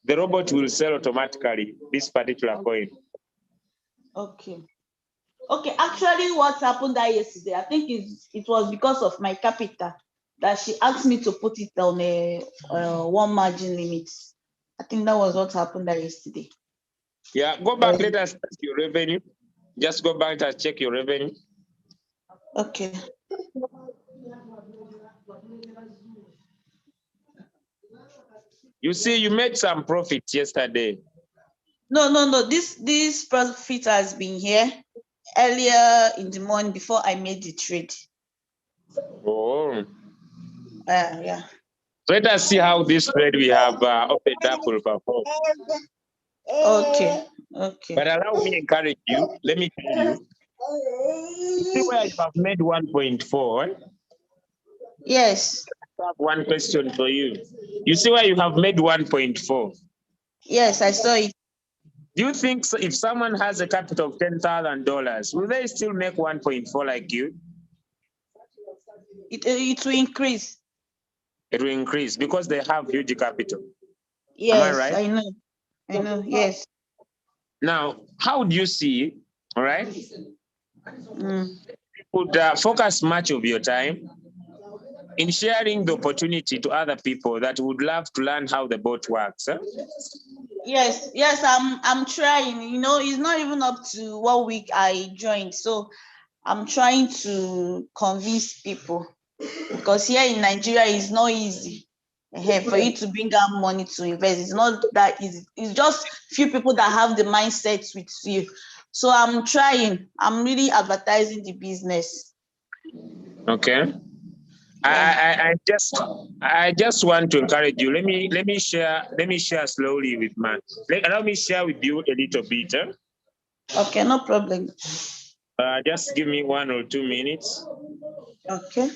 the robot will sell automatically this particular coin. Okay. Okay. Actually, what happened that yesterday, I think it was because of my capital that she asked me to put it on a one margin limit. I think that was what happened that yesterday. Yeah, go back, let us check your revenue. Just go back and check your revenue. Okay. You see, you made some profits yesterday. No. This profit has been here earlier in the morning before I made the trade. Oh. Yeah. So let us see how this trade we have opened up will perform. Okay. But allow me to encourage you. Let me tell you. You see where you have made 1.4. Yes. I have one question for you. You see where you have made 1.4. Yes, I saw it. Do you think if someone has a capital of $10,000, will they still make 1.4 like you? It will increase. It will increase because they have huge capital. Yes, am I right? I know, yes. Now, how do you see, all right? Mm. You could focus much of your time in sharing the opportunity to other people that would love to learn how the boat works. Huh? Yes, I'm trying. You know, it's not even up to 1 week I joined, so I'm trying to convince people because here in Nigeria it's not easy. For you to bring out money to invest, it's not that easy. It's just few people that have the mindset with you. So I'm trying. I'm really advertising the business. Okay. Yeah. I just want to encourage you. Let me share slowly with man. Allow me share with you a little bit. Okay, no problem. Just give me 1 or 2 minutes. Okay.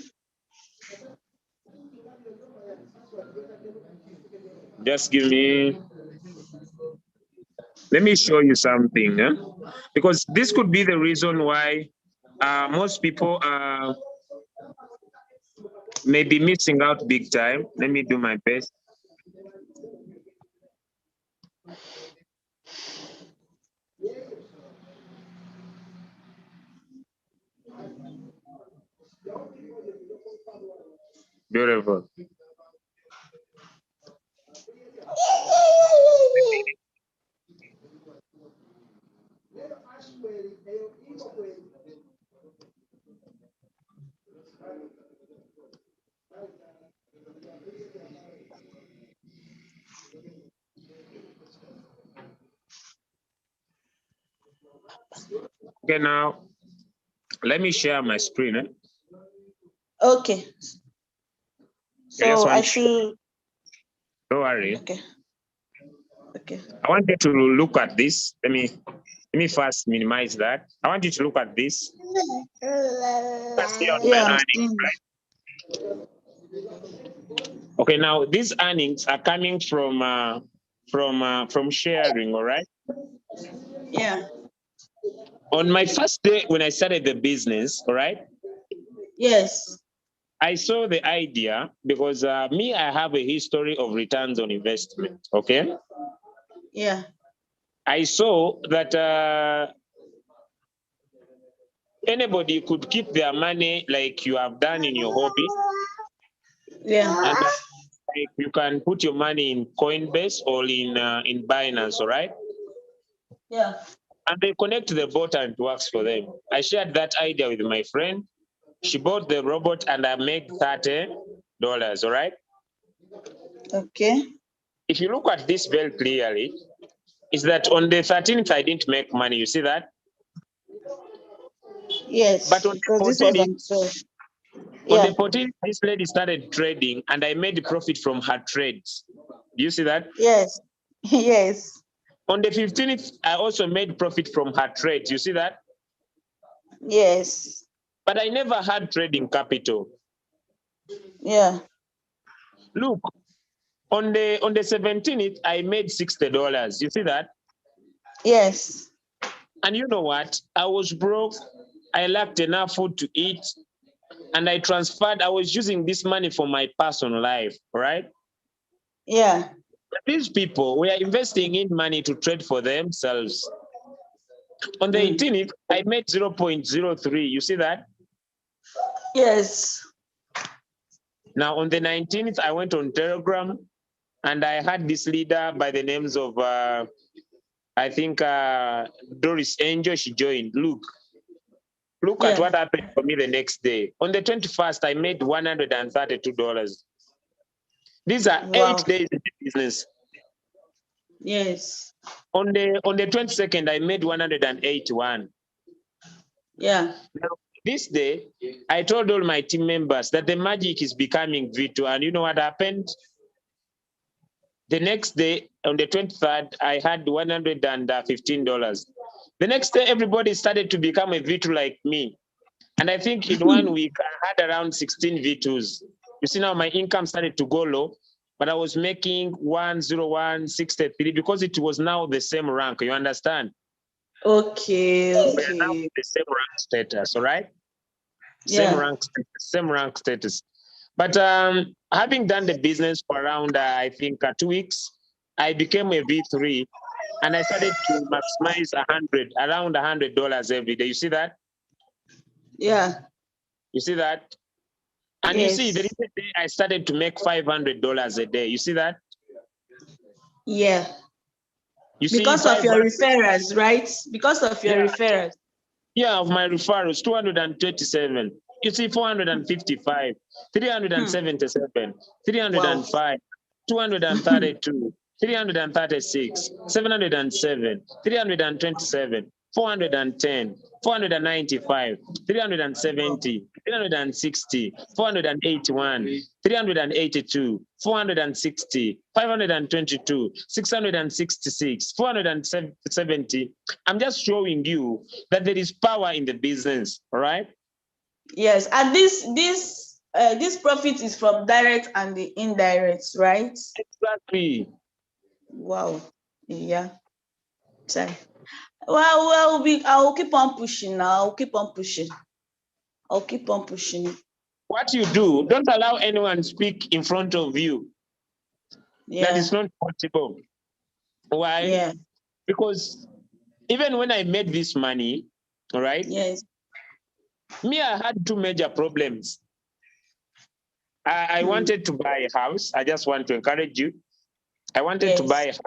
Just give me. Let me show you something, because this could be the reason why most people may be missing out big time. Let me do my best. Beautiful. Okay, now let me share my screen. Okay. Just So I want should. don't worry. Okay. Okay. I want you to look at this. Let me first minimize that. I want you to look at this. That's here on my Yeah. earnings, right? Okay, now these earnings are coming from sharing, all right? Yeah. On my first day when I started the business, all right, Yes. I saw the idea because me, I have a history of returns on investment. Okay, Yeah. I saw that anybody could keep their money like you have done in your hobby, Yeah. and like you can put your money in Coinbase or in Binance, all right? Yeah. And they connect the bot and it works for them. I shared that idea with my friend. She bought the robot and I made $30, all right? Okay. If you look at this very clearly, is that on the 13th, I didn't make money. You see that? Yes, But on the because this was 14th, on 12. on Yeah. the 14th, this lady started trading and I made profit from her trades. Do you see that? Yes. Yes. On the 15th, I also made profit from her trades. You see that? Yes. But I never had trading capital. Yeah. Look, on the 17th, I made $60. You see that? Yes. And you know what? I was broke. I lacked enough food to eat. And I transferred, I was using this money for my personal life, right? Yeah. These people were investing in money to trade for themselves. On the 18th, I made 0.03. You see that? Yes. Now, on the 19th, I went on Telegram and I had this leader by the names of, I think, Doris Angel. She joined. Look at what happened for me the next day. On the 21st, I made $132. These are Wow. 8 days in the business. Yes. On the 22nd, I made 181. Yeah. Now, this day, I told all my team members that the magic is becoming virtual. And you know what happened? The next day, on the 23rd, I had $115. The next day, everybody started to become a V2 like me. And I think in 1 week, I had around 16 V2s. You see, now my income started to go low, but I was making 101.63 because it was now the same rank. You understand? Okay. We are now Okay. in the same rank status, all right? Yeah. Same rank status. But having done the business for around, I think, 2 weeks, I became a V3 and I started to maximize around $100 every day. You see that? Yeah. You see that? And you see, Yes. there is a day I started to make $500 a day. You see that? Yeah. You see, Because of your 500. referrals, right? Because of your Yeah, referrals. yeah, of my referrals, 227. You see, 455, 377, Wow. 305, 232, 336, 707, 327, 410, 495, 370, 360, 481, 382, 460, 522, 666, 470. I'm just showing you that there is power in the business, all right? Yes, and this profit is from direct and the indirect, right? Exactly. Wow. Yeah. Sorry. Well, I'll keep on pushing now. I'll keep on pushing. What you do, don't allow anyone speak in front of you. Yeah. That is not possible. Why? Yeah. Because even when I made this money, all right? Yes. Me, I had two major problems. I wanted to buy a house. I just want to encourage you. I wanted to buy a house.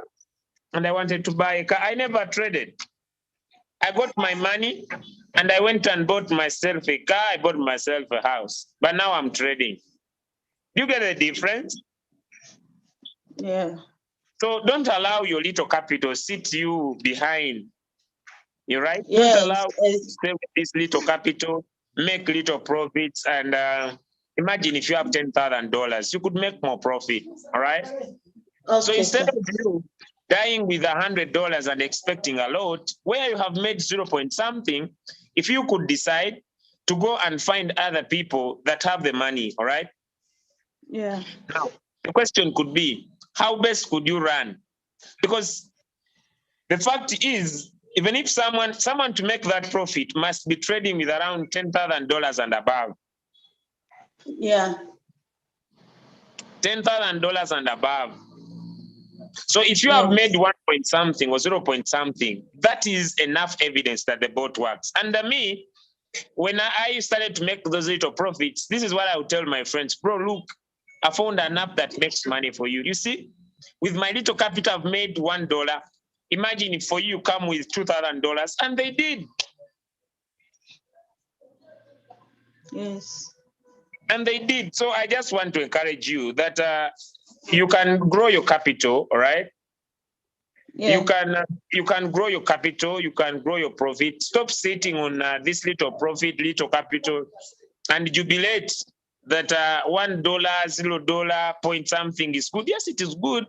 And I wanted to buy a car. I never traded. I got my money and I went and bought myself a car. I bought myself a house. But now I'm trading. You get the difference? Yeah. So don't allow your little capital sit you behind. You're right? Yes. Don't allow stay with this little capital, make little profits, and imagine if you have $10,000, you could make more profit. All right. Okay, So instead of you dying with $100 and expecting a lot, where you have made 0 point something, if you could decide to go and find other people that have the money, all right? Yeah. Now, the question could be, how best could you run? Because the fact is, even if someone to make that profit must be trading with around $10,000 and above. Yeah. $10,000 and above. So if you have made 1 point something or 0 point something, that is enough evidence that the bot works. And me, when I started to make those little profits, this is what I would tell my friends, bro, look, I found an app that makes money for you. You see, with my little capital, I've made $1. Imagine if for you come with $2,000, and they did. Yes. And they did. So I just want to encourage you that you can grow your capital, all right? Yeah. You can grow your capital, you can grow your profit. Stop sitting on this little profit, little capital, and jubilate that $1, $0 point something is good. Yes, it is good.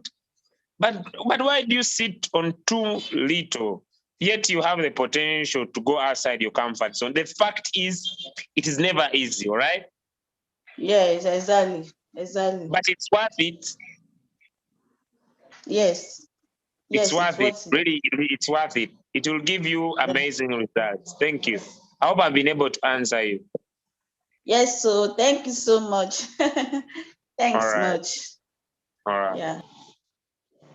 But why do you sit on too little? Yet you have the potential to go outside your comfort zone. The fact is, it is never easy, all right? Yes, exactly. But it's worth it. Yes. It's worth it. Really, it's worth it. It will give you amazing results. Thank you. I hope I've been able to answer you. Yes, so thank you so much. Thanks much. All right. Yeah.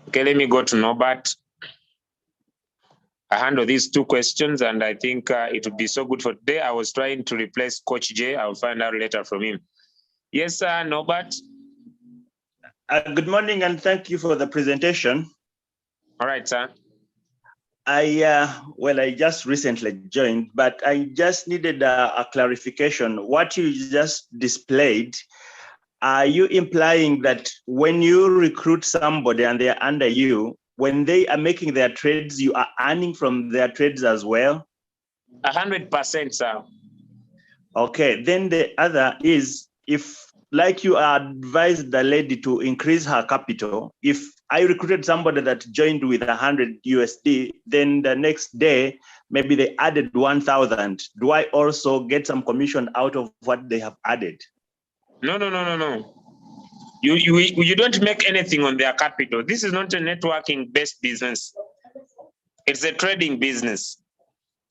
Okay, let me go to Norbert. I handle these two questions, and I think it would be so good for today. I was trying to replace Coach J. I'll find out later from him. Yes, sir, Norbert. Good morning, and thank you for the presentation. All right, sir. I just recently joined, but I just needed a clarification. What you just displayed, are you implying that when you recruit somebody and they are under you, when they are making their trades, you are earning from their trades as well? 100%, sir. Okay, then the other is, if like you advised the lady to increase her capital, if I recruited somebody that joined with 100 USD, then the next day, maybe they added 1,000. Do I also get some commission out of what they have added? No. You don't make anything on their capital. This is not a networking-based business. It's a trading business.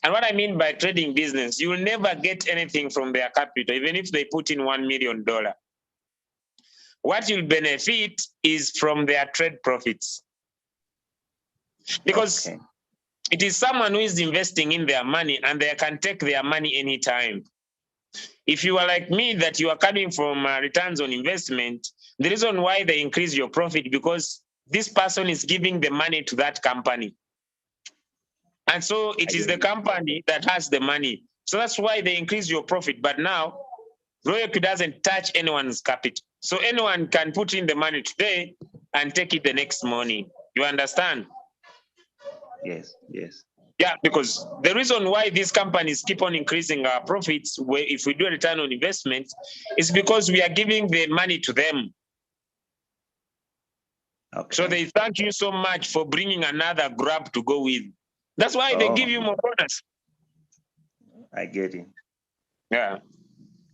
And what I mean by trading business, you will never get anything from their capital, even if they put in $1 million. What you'll benefit is from their trade profits. Because it is someone who is investing in their money, and they can take their money anytime. If you are like me, that you are coming from returns on investment, the reason why they increase your profit, because this person is giving the money to that company. And so it is the company that has the money. So that's why they increase your profit. But now, Royalty doesn't touch anyone's capital. So anyone can put in the money today and take it the next morning. You understand? Yes. Yeah, because the reason why these companies keep on increasing our profits, if we do a return on investment, is because we are giving the money to them. Okay. So they thank you so much for bringing another grab to go with. That's why they give you more bonus. I get it. Yeah.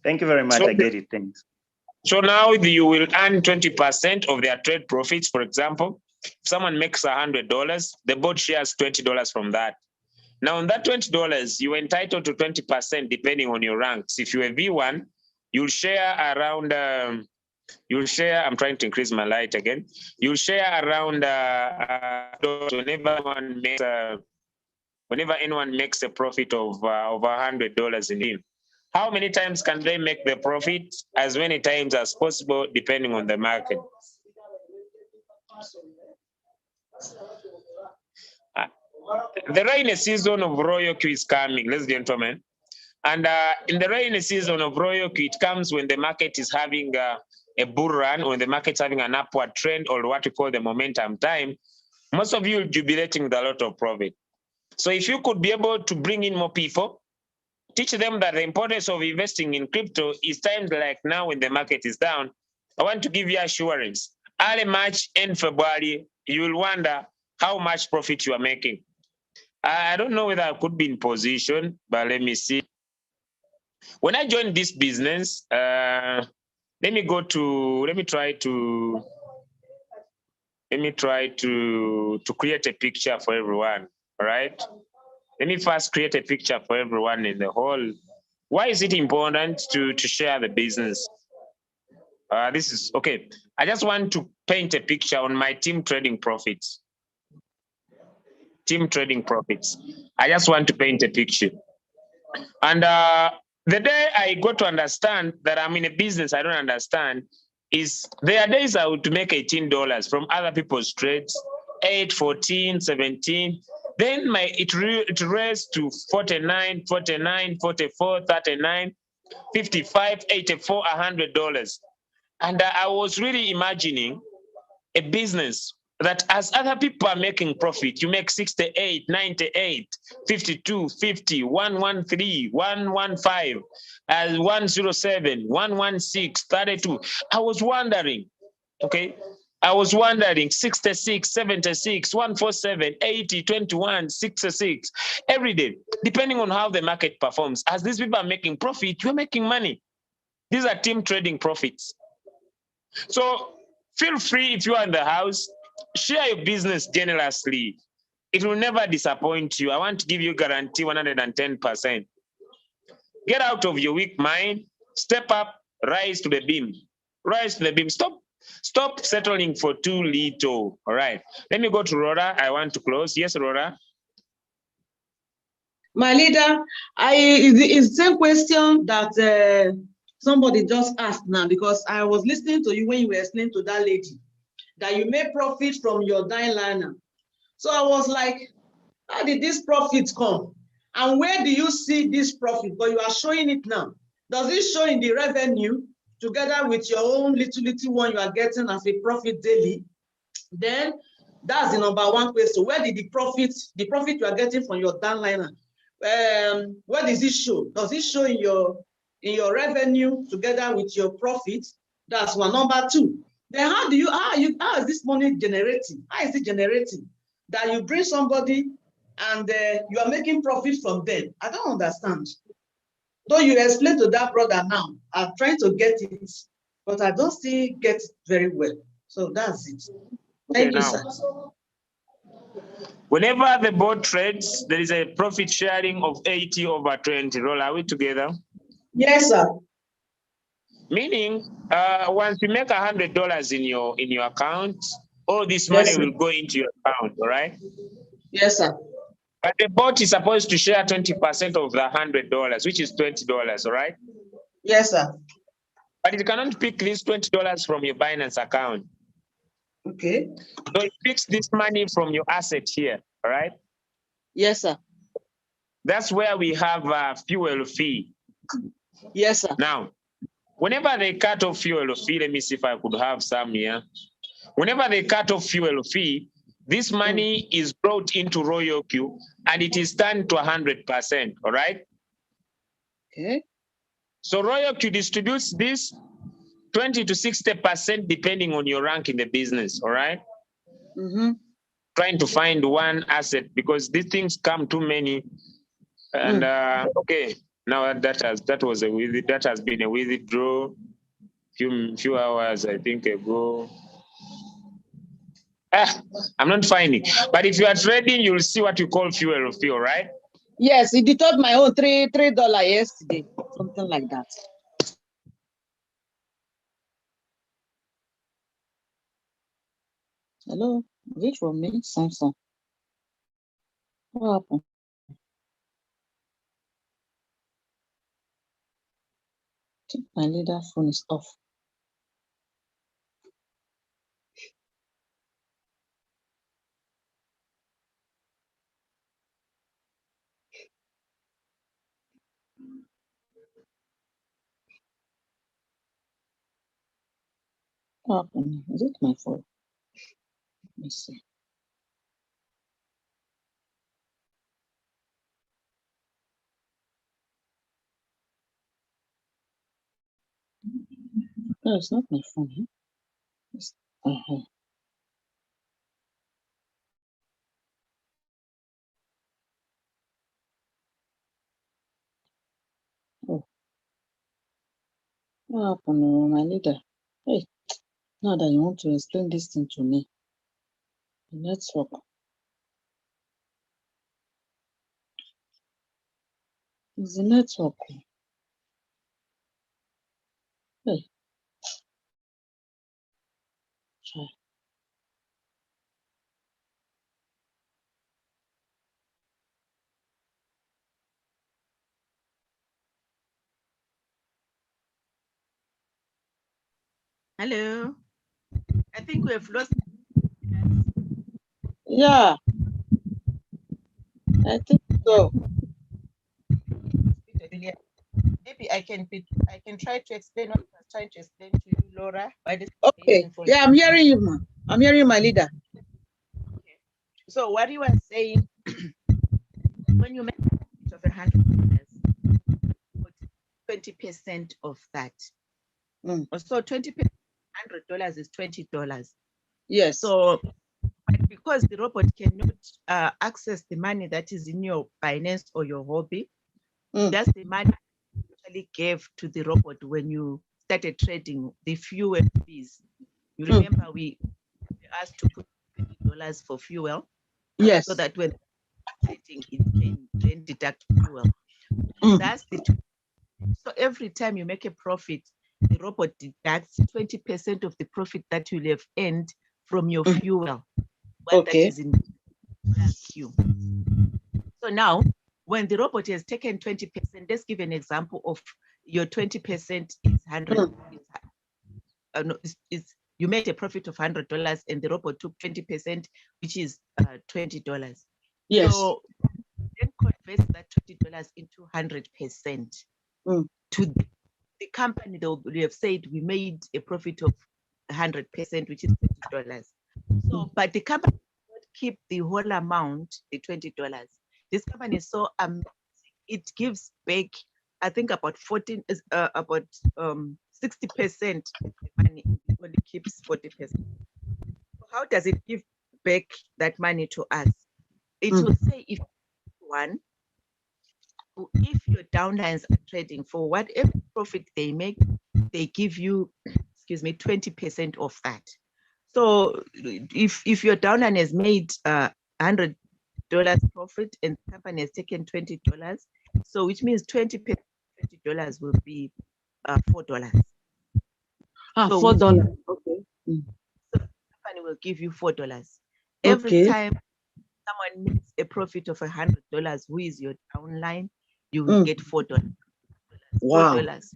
Thank you very much. So I get it. Thanks. So now you will earn 20% of their trade profits, for example. If someone makes $100, the board shares $20 from that. Now, on that $20, you're entitled to 20% depending on your ranks. If you're a V1, you'll share around, I'm trying to increase my light again. You'll share around whenever anyone makes a profit of $100 in him. How many times can they make the profit? As many times as possible, depending on the market. The rainy season of Royal Q is coming, ladies and gentlemen. And in the rainy season of Royal Q, it comes when the market is having a bull run, when the market's having an upward trend, or what we call the momentum time. Most of you will jubilating with a lot of profit. So if you could be able to bring in more people, teach them that the importance of investing in crypto is times like now when the market is down. I want to give you assurance. Early March and February, you will wonder how much profit you are making. I don't know whether I could be in position, but let me see. When I joined this business, let me try to create a picture for everyone, all right? Let me first create a picture for everyone in the whole. Why is it important to share the business? This is, okay. I just want to paint a picture on my team trading profits. Team trading profits. I just want to paint a picture. And the day I got to understand that I'm in a business I don't understand is there are days I would make $18 from other people's trades, 8, 14, 17. Then it raised to 49, 49, 44, 39, 55, 84, $100. And I was really imagining a business that as other people are making profit, you make 68, 98, 52, 50, 113, 115, 107, 116, 32. I was wondering, okay? I was wondering 66, 76, 147, 80, 21, 66, every day, depending on how the market performs. As these people are making profit, you're making money. These are team trading profits. So feel free, if you are in the house, share your business generously. It will never disappoint you. I want to give you guarantee 110%. Get out of your weak mind, step up, rise to the beam. Rise to the beam. Stop settling for too little. All right. Let me go to Rhoda. I want to close. Yes, Rhoda. My leader, it's the same question that somebody just asked now, because I was listening to you when you were explaining to that lady that you made profit from your dine liner. So I was like, how did this profit come? And where do you see this profit? But you are showing it now. Does it show in the revenue together with your own little one you are getting as a profit daily? Then that's the number one question. Where did the profit you are getting from your dine liner, where does it show? Does it show in your revenue together with your profit? That's one. Number two, then how is this money generating? How is it generating? That you bring somebody and you are making profit from them. I don't understand. Though you explain to that brother now, I'm trying to get it, but I don't still get it very well. So that's it. Thank you, sir. Whenever the board trades, there is a profit sharing of 80 over 20. Roll, are we together? Yes, sir. Meaning, once you make $100 in your account, all this money will go into your account, all right? Yes, sir. But the board is supposed to share 20% of the $100, which is $20, all right? Yes, sir. But it cannot pick this $20 from your Binance account. Okay. So it picks this money from your asset here, all right? Yes, sir. That's where we have a fuel fee. Yes, sir. Now, whenever they cut off fuel fee, let me see if I could have some here. Whenever they cut off fuel fee, this money is brought into Royal Q and it is turned to 100%, all right? Okay. So Royal Q distributes this 20 to 60% depending on your rank in the business, all right? Mm-hmm. Trying to find one asset because these things come too many. And okay, now that has been a withdraw few hours I think ago. I'm not finding. But if you are trading, you'll see what you call fuel, right? Yes, it detoured my own $3 yesterday, something like that. Hello, which one me? Samsung. What happened? I think my leader phone is off. What happened? Is it my phone? Let me see. No, it's not my phone. Huh? It's, Oh, what happened? Oh, my leader. Hey, now that you want to explain this thing to me, the network. It's the network. Hey, try. Hello. I think we have lost. Yeah, I think so. Maybe I can try to explain what I was trying to explain to you, Laura. Okay. Yeah, I'm hearing you, ma. I'm hearing my leader. Okay. So what you were saying, when you make a profit of $100, 20% of that. So 20% $100 is $20. Yes. So but because the robot cannot access the money that is in your finance or your hobby, that's the money you actually gave to the robot when you started trading the fuel fees. You remember we asked to put $20 for fuel. Yes. So that when trading, it can then deduct fuel. That's the so every time you make a profit, the robot deducts 20% of the profit that you'll have earned from your fuel. That is in Q. So now, when the robot has taken 20%, let's give an example of your 20% is 100. You made a profit of $100 and the robot took 20%, which is $20. Yes. So then convert that $20 into 100%. To the company, they will have said we made a profit of 100%, which is $20. So, but the company would keep the whole amount, the $20. This company is so it gives back, I think about 60% of the money. It only keeps 40%. So how does it give back that money to us? It will say if your downlines are trading for whatever profit they make, they give you, 20% of that. So if your downline has made $100 profit and the company has taken $20, so which means 20% $20 will be $4. So $4. Okay. So the company will give you $4. Every time someone makes a profit of $100, who is your downline, you will get $4. Wow. $4.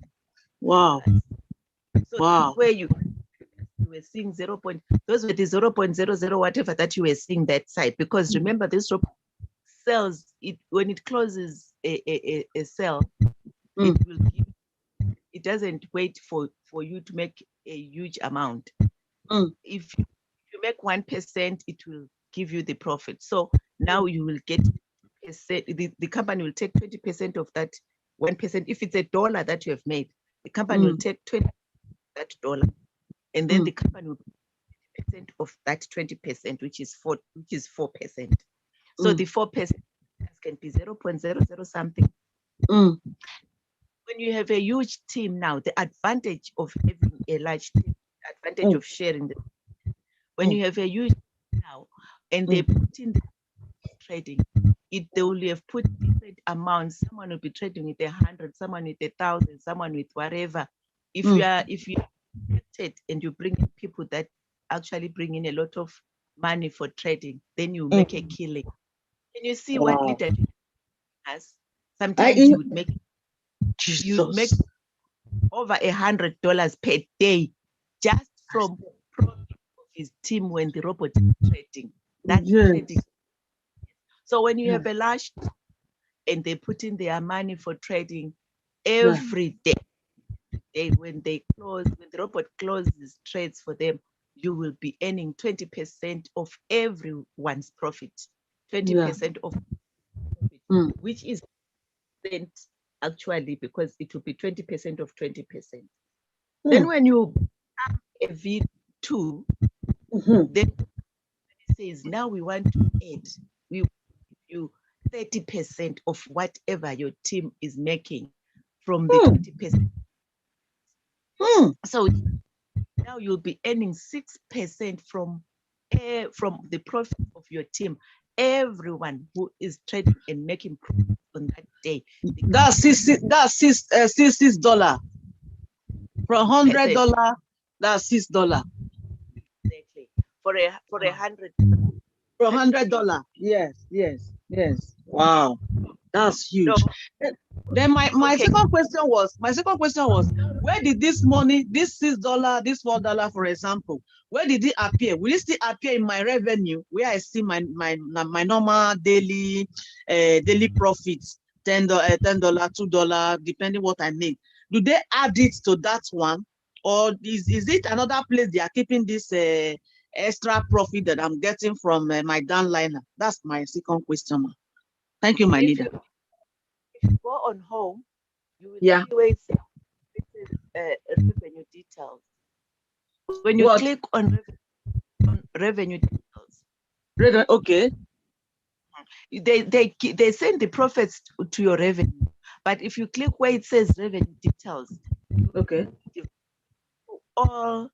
Wow. So wow. where you were seeing those were the 0.00 whatever that you were seeing that side, because remember this robot sells it when it closes a cell, it will give, it doesn't wait for you to make a huge amount. If you make 1%, it will give you the profit. So now you will get the company will take 20% of that 1%. If it's $1 that you have made, the company will take 20% of that dollar, and then the company will pay 20% of that 20%, which is 4%. So the 4% can be 0.00 something. When you have a huge team now, the advantage of having a large team, advantage of sharing when you have a huge and they put in the trading, they will have put different amounts. Someone will be trading with 100, someone with 1,000, someone with whatever. If you are connected and you bring in people that actually bring in a lot of money for trading, then you make a killing. Can you see what leadership has? Sometimes you would make over $100 per day just from profit of his team when the robot is trading. That's trading. So when you have a large and they put in their money for trading every day, when the robot closes trades for them, you will be earning 20% of everyone's profit, 20% of profit, which is actually, because it will be 20% of 20%. Then when you have a V2, then it says now we want to add, we give you 30% of whatever your team is making from the 20%. So now you'll be earning 6% from the profit of your team. Everyone who is trading and making profit on that day. That's $6. From $100, that's $6. Exactly. For $100. For $100. Yes. Wow. That's huge. No. Then my second question was, where did this money, this $6, this $4, for example, where did it appear? Will it still appear in my revenue where I see my normal daily profits, $10, $2, depending what I make? Do they add it to that one, or is it another place they are keeping this extra profit that I'm getting from my downliner? That's my second question. Thank you, my leader. If you go on home, you will see where it says revenue details. When you click on revenue details, okay, they send the profits to your revenue. But if you click where it says revenue details, okay, all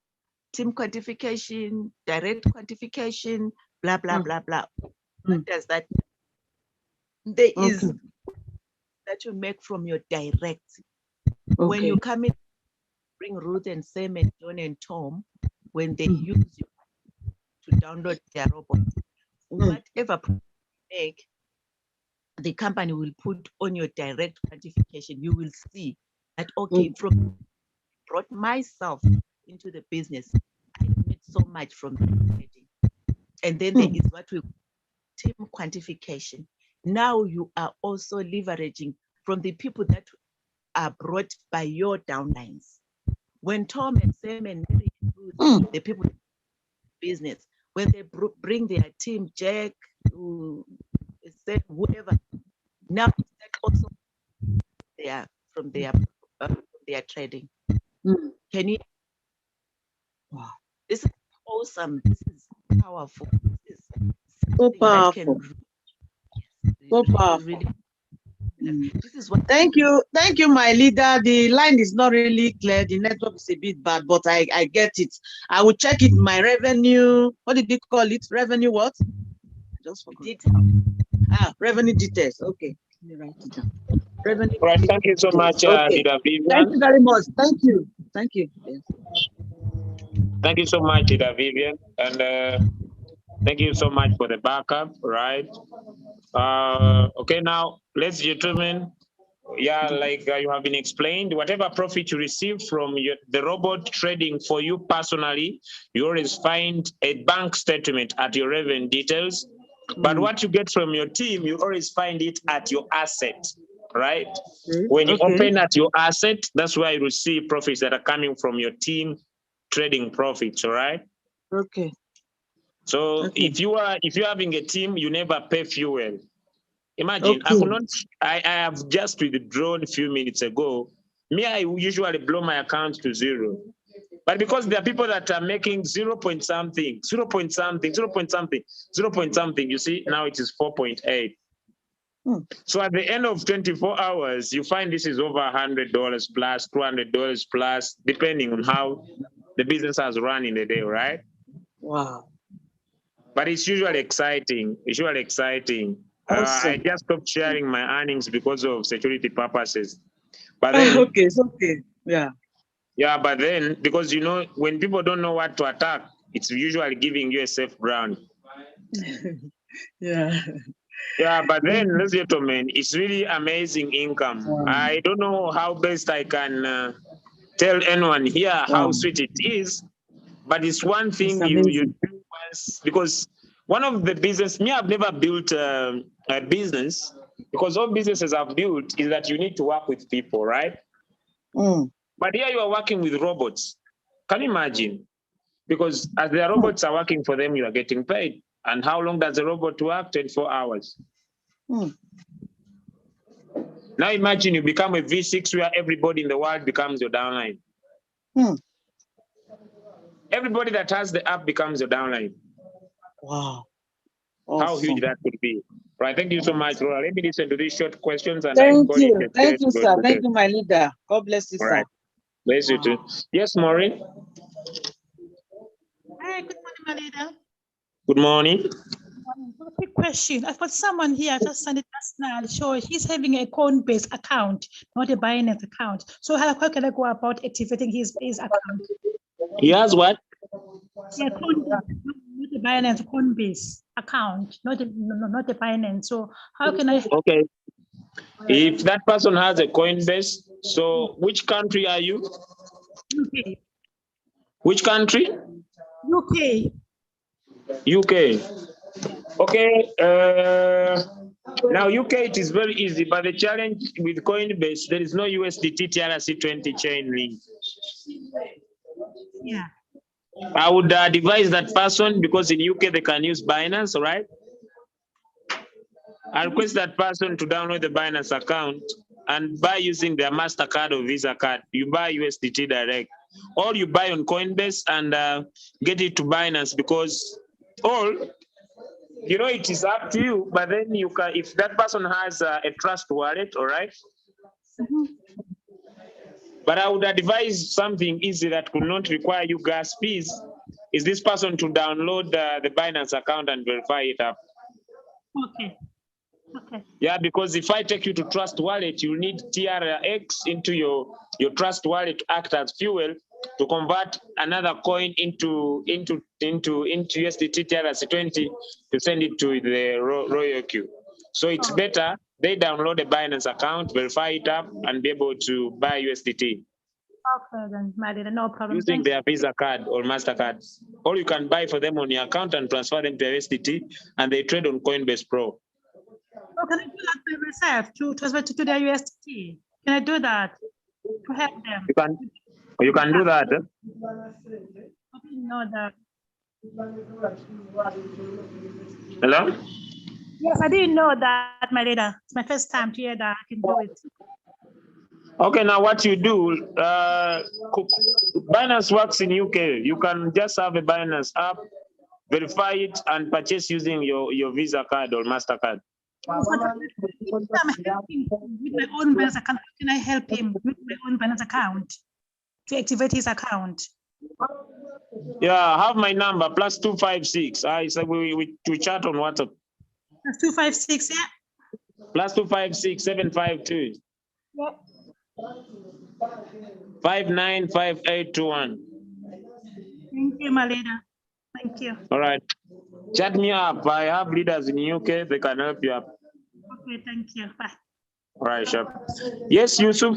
team quantification, direct quantification, blah blah blah blah. What does that mean? There is that you make from your direct. When you come in, bring Ruth and Sam and John and Tom, when they use you to download their robot, whatever you make, the company will put on your direct quantification. You will see that, okay, from brought myself into the business, I made so much from trading. And then there is what we call team quantification. Now you are also leveraging from the people that are brought by your downlines. When Tom and Sam and Mary and Ruth, the people in business, when they bring their team, Jack, whoever, now that also they are from their trading. Can you? Wow, this is awesome. This is powerful. This is so powerful. So powerful. Really, this is what. Thank you, my leader. The line is not really clear. The network is a bit bad, but I get it. I will check it. My revenue. What did they call it? Revenue what? Just forgot. Revenue details. Okay, let me write it down. Revenue. Right. Thank you so much, Leader Vivian. Thank you very much. Thank you. Thank you. Yes. Thank you so much, Leader Vivian, and thank you so much for the backup. Right. Okay. Now, ladies and gentlemen, like you have been explained, whatever profit you receive from the robot trading for you personally, you always find a bank statement at your revenue details. But what you get from your team, you always find it at your asset, right? When you open at your asset, that's where you will see profits that are coming from your team trading profits, all right? Okay. So if you're having a team, you never pay fuel. Imagine, I have just withdrawn a few minutes ago. Me, I usually blow my account to zero. But because there are people that are making 0 point something, 0 point something, 0 point something, 0 point something, you see, now it is 4.8. So at the end of 24 hours, you find this is over $100 plus, $200 plus, depending on how the business has run in a day, right? Wow. But it's usually exciting. It's usually exciting. Awesome. I just stopped sharing my earnings because of security purposes. But then, Okay, it's okay. Yeah. yeah, but then, because, you know, when people don't know what to attack, it's usually giving you a safe ground. Yeah. Yeah, but then, ladies and gentlemen, it's really amazing income. I don't know how best I can tell anyone here how sweet it is, but it's one thing you do once, because one of the business, me, I've never built a business, because all businesses I've built is that you need to work with people, right? But here you are working with robots. Can you imagine? Because as the robots are working for them, you are getting paid. And how long does a robot work? 24 hours. Now imagine you become a V6 where everybody in the world becomes your downline. Everybody that has the app becomes your downline. Wow. How huge that could be. Right. Thank you so much, Laura. Let me listen to these short questions and Thank I'm you. Thank you, sir. Thank you, my leader. God bless you, All sir. right. Bless you too. Yes, Maureen. Hi, good morning, my leader. Good morning. Quick question. I've got someone here, I just sent it just now. So he's having a Coinbase account, not a Binance account. So how can I go about activating his account? He has what? Yeah, Coinbase, not a Binance, Coinbase account, not a Binance. So how can I? Okay. If that person has a Coinbase, so which country are you? UK. Which country? UK. UK. Okay. Now UK, it is very easy, but the challenge with Coinbase, there is no USDT TRC20 chain link. Yeah. I would advise that person, because in UK they can use Binance, all right? I request that person to download the Binance account and buy using their MasterCard or Visa card. You buy USDT direct, or you buy on Coinbase and get it to Binance, because all, you know, it is up to you, but then you can, if that person has a trust wallet, all right? But I would advise something easy that could not require you gas fees, is this person to download the Binance account and verify it up. Okay. Okay. Yeah, because if I take you to Trust Wallet, you need TRX into your Trust Wallet to act as fuel to convert another coin into USDT TRC20 to send it to the Royal Q. So it's better they download a Binance account, verify it up, and be able to buy USDT. Okay, then, my leader, no problem. Using their Visa card or MasterCard. Or you can buy for them on your account and transfer them to USDT, and they trade on Coinbase Pro. Oh, can I do that by myself to transfer to their USDT? Can I do that to help them? You can do that. I didn't know that. Hello? Yes, I didn't know that, my leader. It's my first time to hear that I can do it. Okay, now what you do, Binance works in UK. You can just have a Binance app, verify it, and purchase using your Visa card or MasterCard. If I'm helping him with my own Binance account, how can I help him with my own Binance account to activate his account? Yeah, have my number, +256. I said we chat on WhatsApp. +256, yeah? +256 752. Yeah. 595821. Thank you, my leader. Thank you. All right. Chat me up. I have leaders in UK. They can help you up. Okay, thank you. Bye. All right, sure. Yes, Yusuf.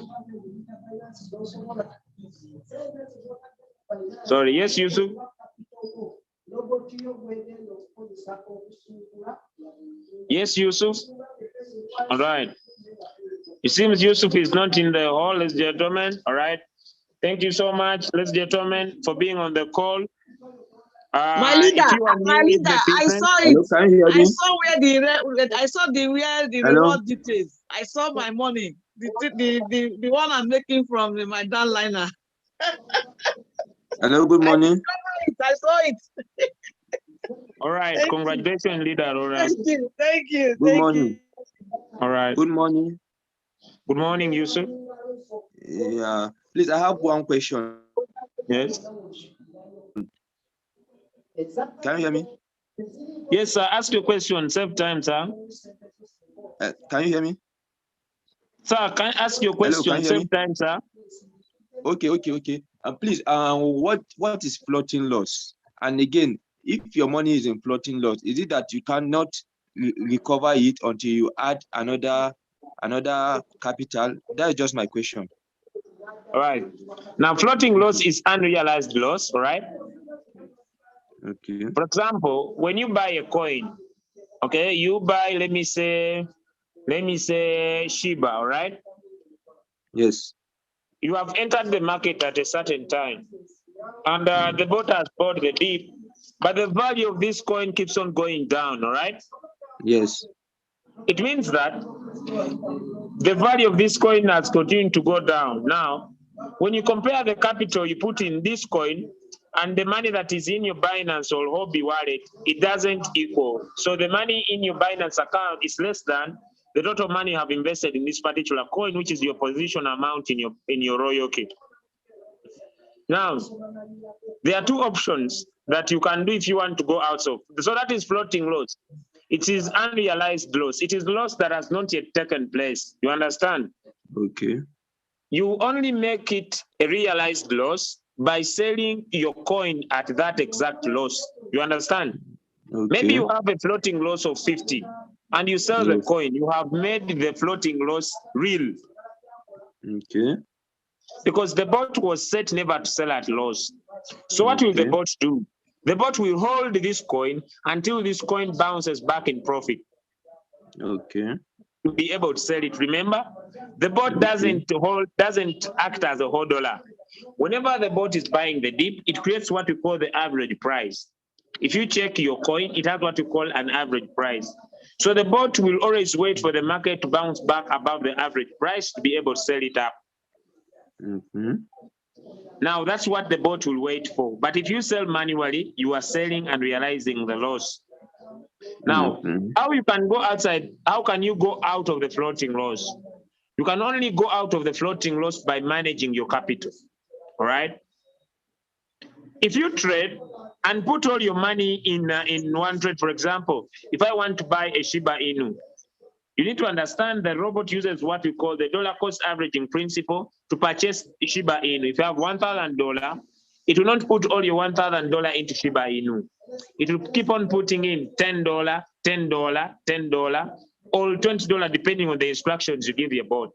Sorry. Yes, Yusuf. Yes, Yusuf. All right. It seems Yusuf is not in the hall, ladies and gentlemen. All right. Thank you so much, ladies and gentlemen, for being on the call. My leader, I saw it. Hello, I saw where the reward details. I saw my money. The one I'm making from my downliner. Hello, good morning. I saw it. All right. Congratulations, leader. All right. Thank you. Thank you. Good morning. All right. Good morning. Good morning, Yusuf. Yeah, please, I have one question. Yes. Can you hear me? Yes, sir. Ask your question. Save time, sir. Can you hear me? Sir, can I ask your Hello, question? can you hear me? Save time, sir. Okay. Please, what is floating loss? And again, if your money is in floating loss, is it that you cannot recover it until you add another capital? That is just my question. All right. Now, floating loss is unrealized loss, all right? Okay. For example, when you buy a coin, okay, you buy, let me say Shiba, all right? Yes. You have entered the market at a certain time, and the bot has bought the dip, but the value of this coin keeps on going down, all right? Yes. It means that the value of this coin has continued to go down. Now, when you compare the capital you put in this coin and the money that is in your Binance or Hobby wallet, it doesn't equal. So the money in your Binance account is less than the total money you have invested in this particular coin, which is your position amount in your Royal kit. Now, there are two options that you can do if you want to go out of. So that is floating loss. It is unrealized loss. It is loss that has not yet taken place. You understand? Okay. You only make it a realized loss by selling your coin at that exact loss. You understand? Okay. Maybe you have a floating loss of 50 and you sell the coin. You have made the floating loss real. Okay. Because the bot was set never to sell at loss. So what will the bot do? The bot will hold this coin until this coin bounces back in profit. Okay. To be able to sell it. Remember, the bot doesn't act as a hodler. Whenever the bot is buying the dip, it creates what we call the average price. If you check your coin, it has what we call an average price. So the bot will always wait for the market to bounce back above the average price to be able to sell it up. Now, that's what the bot will wait for. But if you sell manually, you are selling and realizing the loss. Now, how you can go outside? How can you go out of the floating loss? You can only go out of the floating loss by managing your capital. All right. If you trade and put all your money in one trade, for example, if I want to buy a Shiba Inu, you need to understand the robot uses what we call the dollar cost averaging principle to purchase Shiba Inu. If you have $1,000, it will not put all your $1,000 into Shiba Inu. It will keep on putting in $10, $10, $10, or $20, depending on the instructions you give your bot.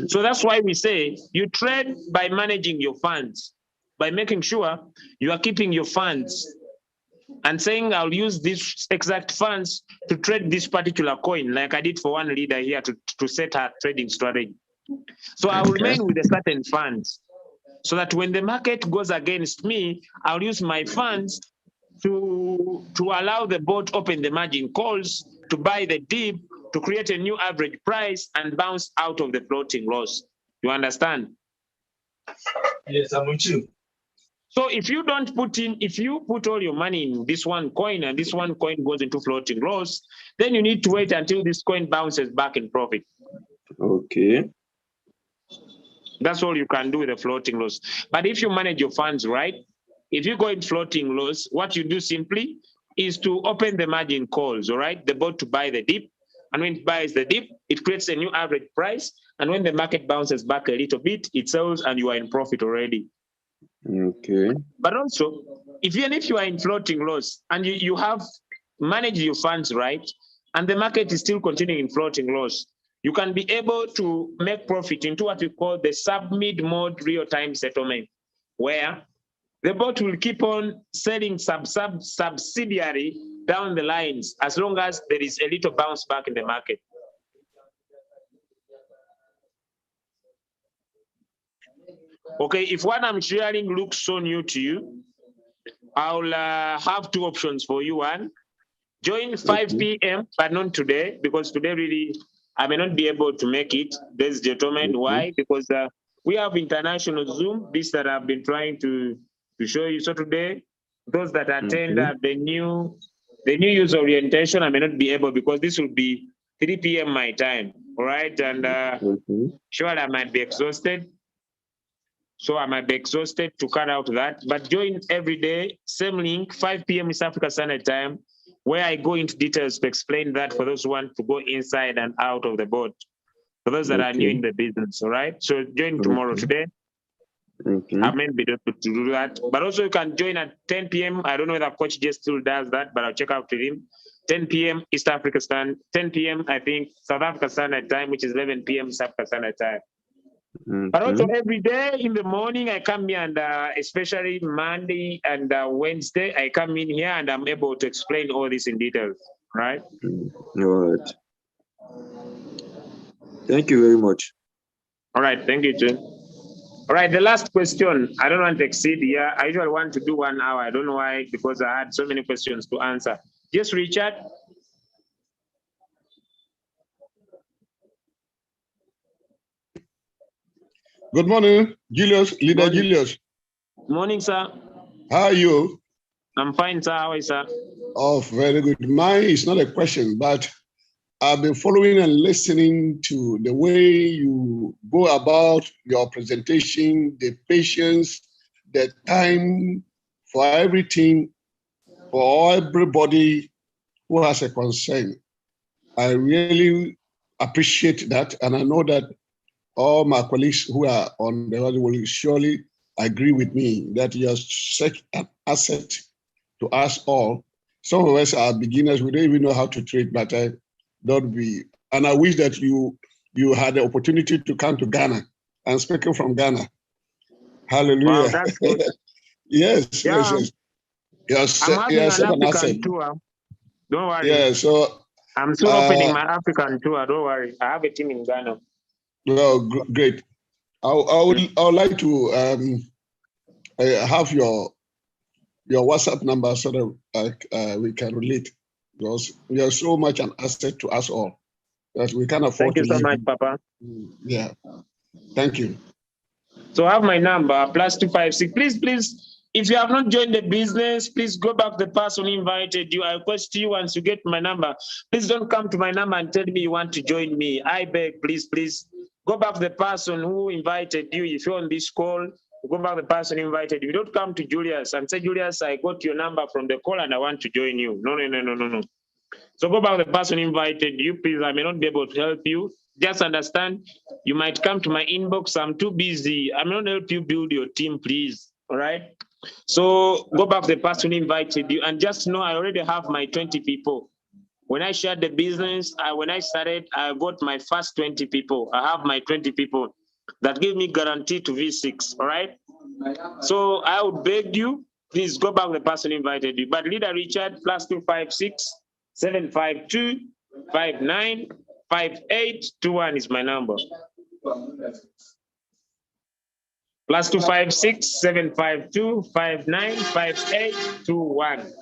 So that's why we say you trade by managing your funds, by making sure you are keeping your funds and saying, I'll use these exact funds to trade this particular coin, like I did for one leader here to set her trading strategy. So I will remain with a certain funds so that when the market goes against me, I'll use my funds to allow the bot open the margin calls, to buy the dip, to create a new average price and bounce out of the floating loss. You understand? Yes, I'm with you. So if you don't put in, if you put all your money in this one coin and this one coin goes into floating loss, then you need to wait until this coin bounces back in profit. Okay. That's all you can do with the floating loss. But if you manage your funds right, if you go in floating loss, what you do simply is to open the margin calls, all right? The bot to buy the dip. And when it buys the dip, it creates a new average price. And when the market bounces back a little bit, it sells and you are in profit already. Okay. But also, even if you are in floating loss and you have managed your funds right, and the market is still continuing in floating loss, you can be able to make profit into what we call the sub-mid mode real-time settlement, where the bot will keep on selling subsidiary down the lines as long as there is a little bounce back in the market. Okay, if what I'm sharing looks so new to you, I'll have two options for you. One, join 5 p.m., but not today, because today really, I may not be able to make it. Ladies and gentlemen, why? Because we have international Zoom, this that I've been trying to show you. So today, those that attend the new user orientation, I may not be able, because this will be 3 p.m. my time, all right? And sure, I might be exhausted. So I might be exhausted to cut out that, but join every day, same link, 5 p.m. East Africa Standard Time, where I go into details to explain that for those who want to go inside and out of the boat, for those that are new in the business, all right? So join tomorrow. Today, I may be able to do that, but also you can join at 10 p.m. I don't know whether Coach J still does that, but I'll check out with him. 10 p.m. East Africa Standard, 10 p.m. I think South Africa Standard Time, which is 11 p.m. South Africa Standard Time. But also every day in the morning, I come here and especially Monday and Wednesday, I come in here and I'm able to explain all this in details, right? All right. Thank you very much. All right, thank you, Jim. All right, the last question. I don't want to exceed here. I usually want to do 1 hour. I don't know why, because I had so many questions to answer. Yes, Richard. Good morning, Julius, Leader Julius. Morning, sir. How are you? I'm fine, sir. How are you, sir? Oh, very good. Mine is not a question, but I've been following and listening to the way you go about your presentation, the patience, the time for everything, for everybody who has a concern. I really appreciate that, and I know that all my colleagues who are on the other will surely agree with me that you are such an asset to us all. Some of us are beginners, we don't even know how to trade, but don't be. And I wish that you had the opportunity to come to Ghana. I'm speaking from Ghana. Hallelujah. Wow, that's good. Yes, Yeah. yes, yes. I'm having Yes, an an asset. African tour. Don't worry. Yeah, so I'm soon opening my African tour. Don't worry. I have a team in Ghana. well, great. I would like to have your WhatsApp number so that we can relate, because you are so much an asset to us all that we can afford Thank you to so leave. much, Papa. Yeah, thank you. So I have my number, +256. Please, if you have not joined the business, please go back to the person who invited you. I request you, once you get my number, please don't come to my number and tell me you want to join me. I beg, please, go back to the person who invited you. If you're on this call, go back to the person who invited you. You don't come to Julius and say, Julius, I got your number from the call and I want to join you. No. So go back to the person who invited you, please. I may not be able to help you. Just understand, you might come to my inbox. I'm too busy. I'm not help you build your team, please. All right. So go back to the person who invited you and just know I already have my 20 people. When I shared the business, when I started, I got my first 20 people. I have my 20 people that give me guarantee to V6. All right. So I would beg you, please go back to the person who invited you. But Leader Richard, +256 752 595821 is my number. +256 752 595821.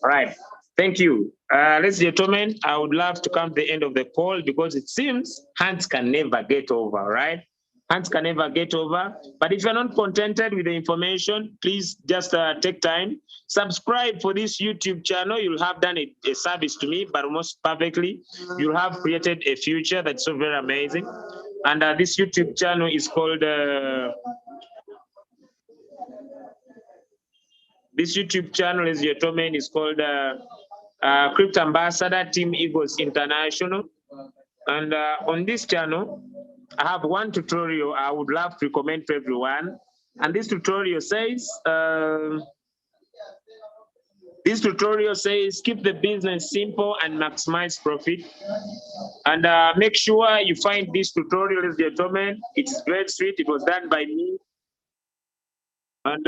All right. Thank you. Ladies and gentlemen, I would love to come to the end of the call because it seems hands can never get over, right? Hands can never get over. But if you're not contented with the information, please just take time. Subscribe for this YouTube channel. You'll have done a service to me, but most perfectly. You'll have created a future that's so very amazing. And this YouTube channel is called... this YouTube channel, as your domain, is called Crypto Ambassador Team Eagles International. And on this channel, I have one tutorial I would love to recommend to everyone. And this tutorial says, keep the business simple and maximize profit. And make sure you find this tutorial, as your domain. It's very sweet. It was done by me. And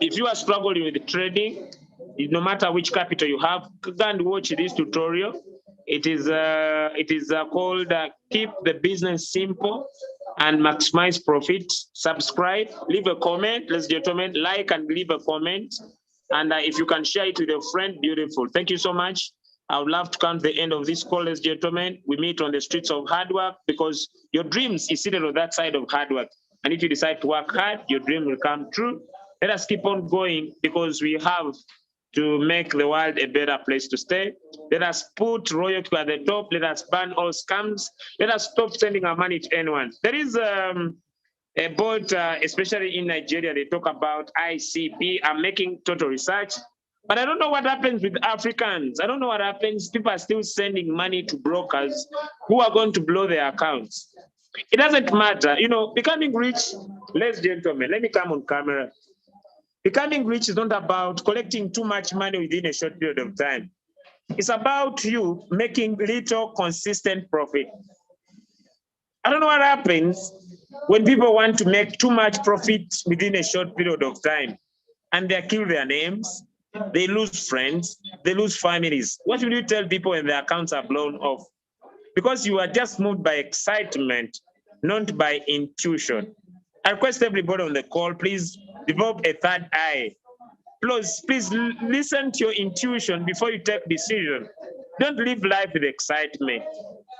if you are struggling with trading, no matter which capital you have, go and watch this tutorial. It is called Keep the Business Simple and Maximize Profit. Subscribe, leave a comment, ladies and gentlemen, like and leave a comment. And if you can share it with a friend, beautiful. Thank you so much. I would love to come to the end of this call, ladies and gentlemen. We meet on the streets of hard work because your dreams is seated on that side of hard work. And if you decide to work hard, your dream will come true. Let us keep on going because we have to make the world a better place to stay. Let us put royalty at the top. Let us ban all scams. Let us stop sending our money to anyone. There is a board, especially in Nigeria, they talk about ICP. I'm making total research, but I don't know what happens with Africans. I don't know what happens. People are still sending money to brokers who are going to blow their accounts. It doesn't matter. You know, becoming rich, ladies and gentlemen, let me come on camera. Becoming rich is not about collecting too much money within a short period of time. It's about you making little consistent profit. I don't know what happens when people want to make too much profit within a short period of time and they kill their names, they lose friends, they lose families. What will you tell people when their accounts are blown off? Because you are just moved by excitement, not by intuition. I request everybody on the call, please develop a third eye. Please listen to your intuition before you take decision. Don't live life with excitement.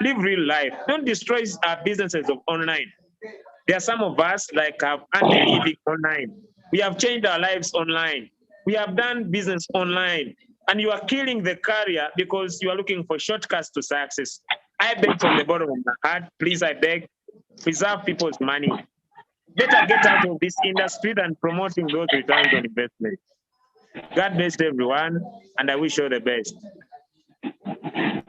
Live real life. Don't destroy our businesses of online. There are some of us like have earned a living online. We have changed our lives online. We have done business online, and you are killing the career because you are looking for shortcuts to success. I beg from the bottom of my heart, please, I beg, preserve people's money. Better get out of this industry than promoting those returns on investment. God bless everyone, and I wish you all the best.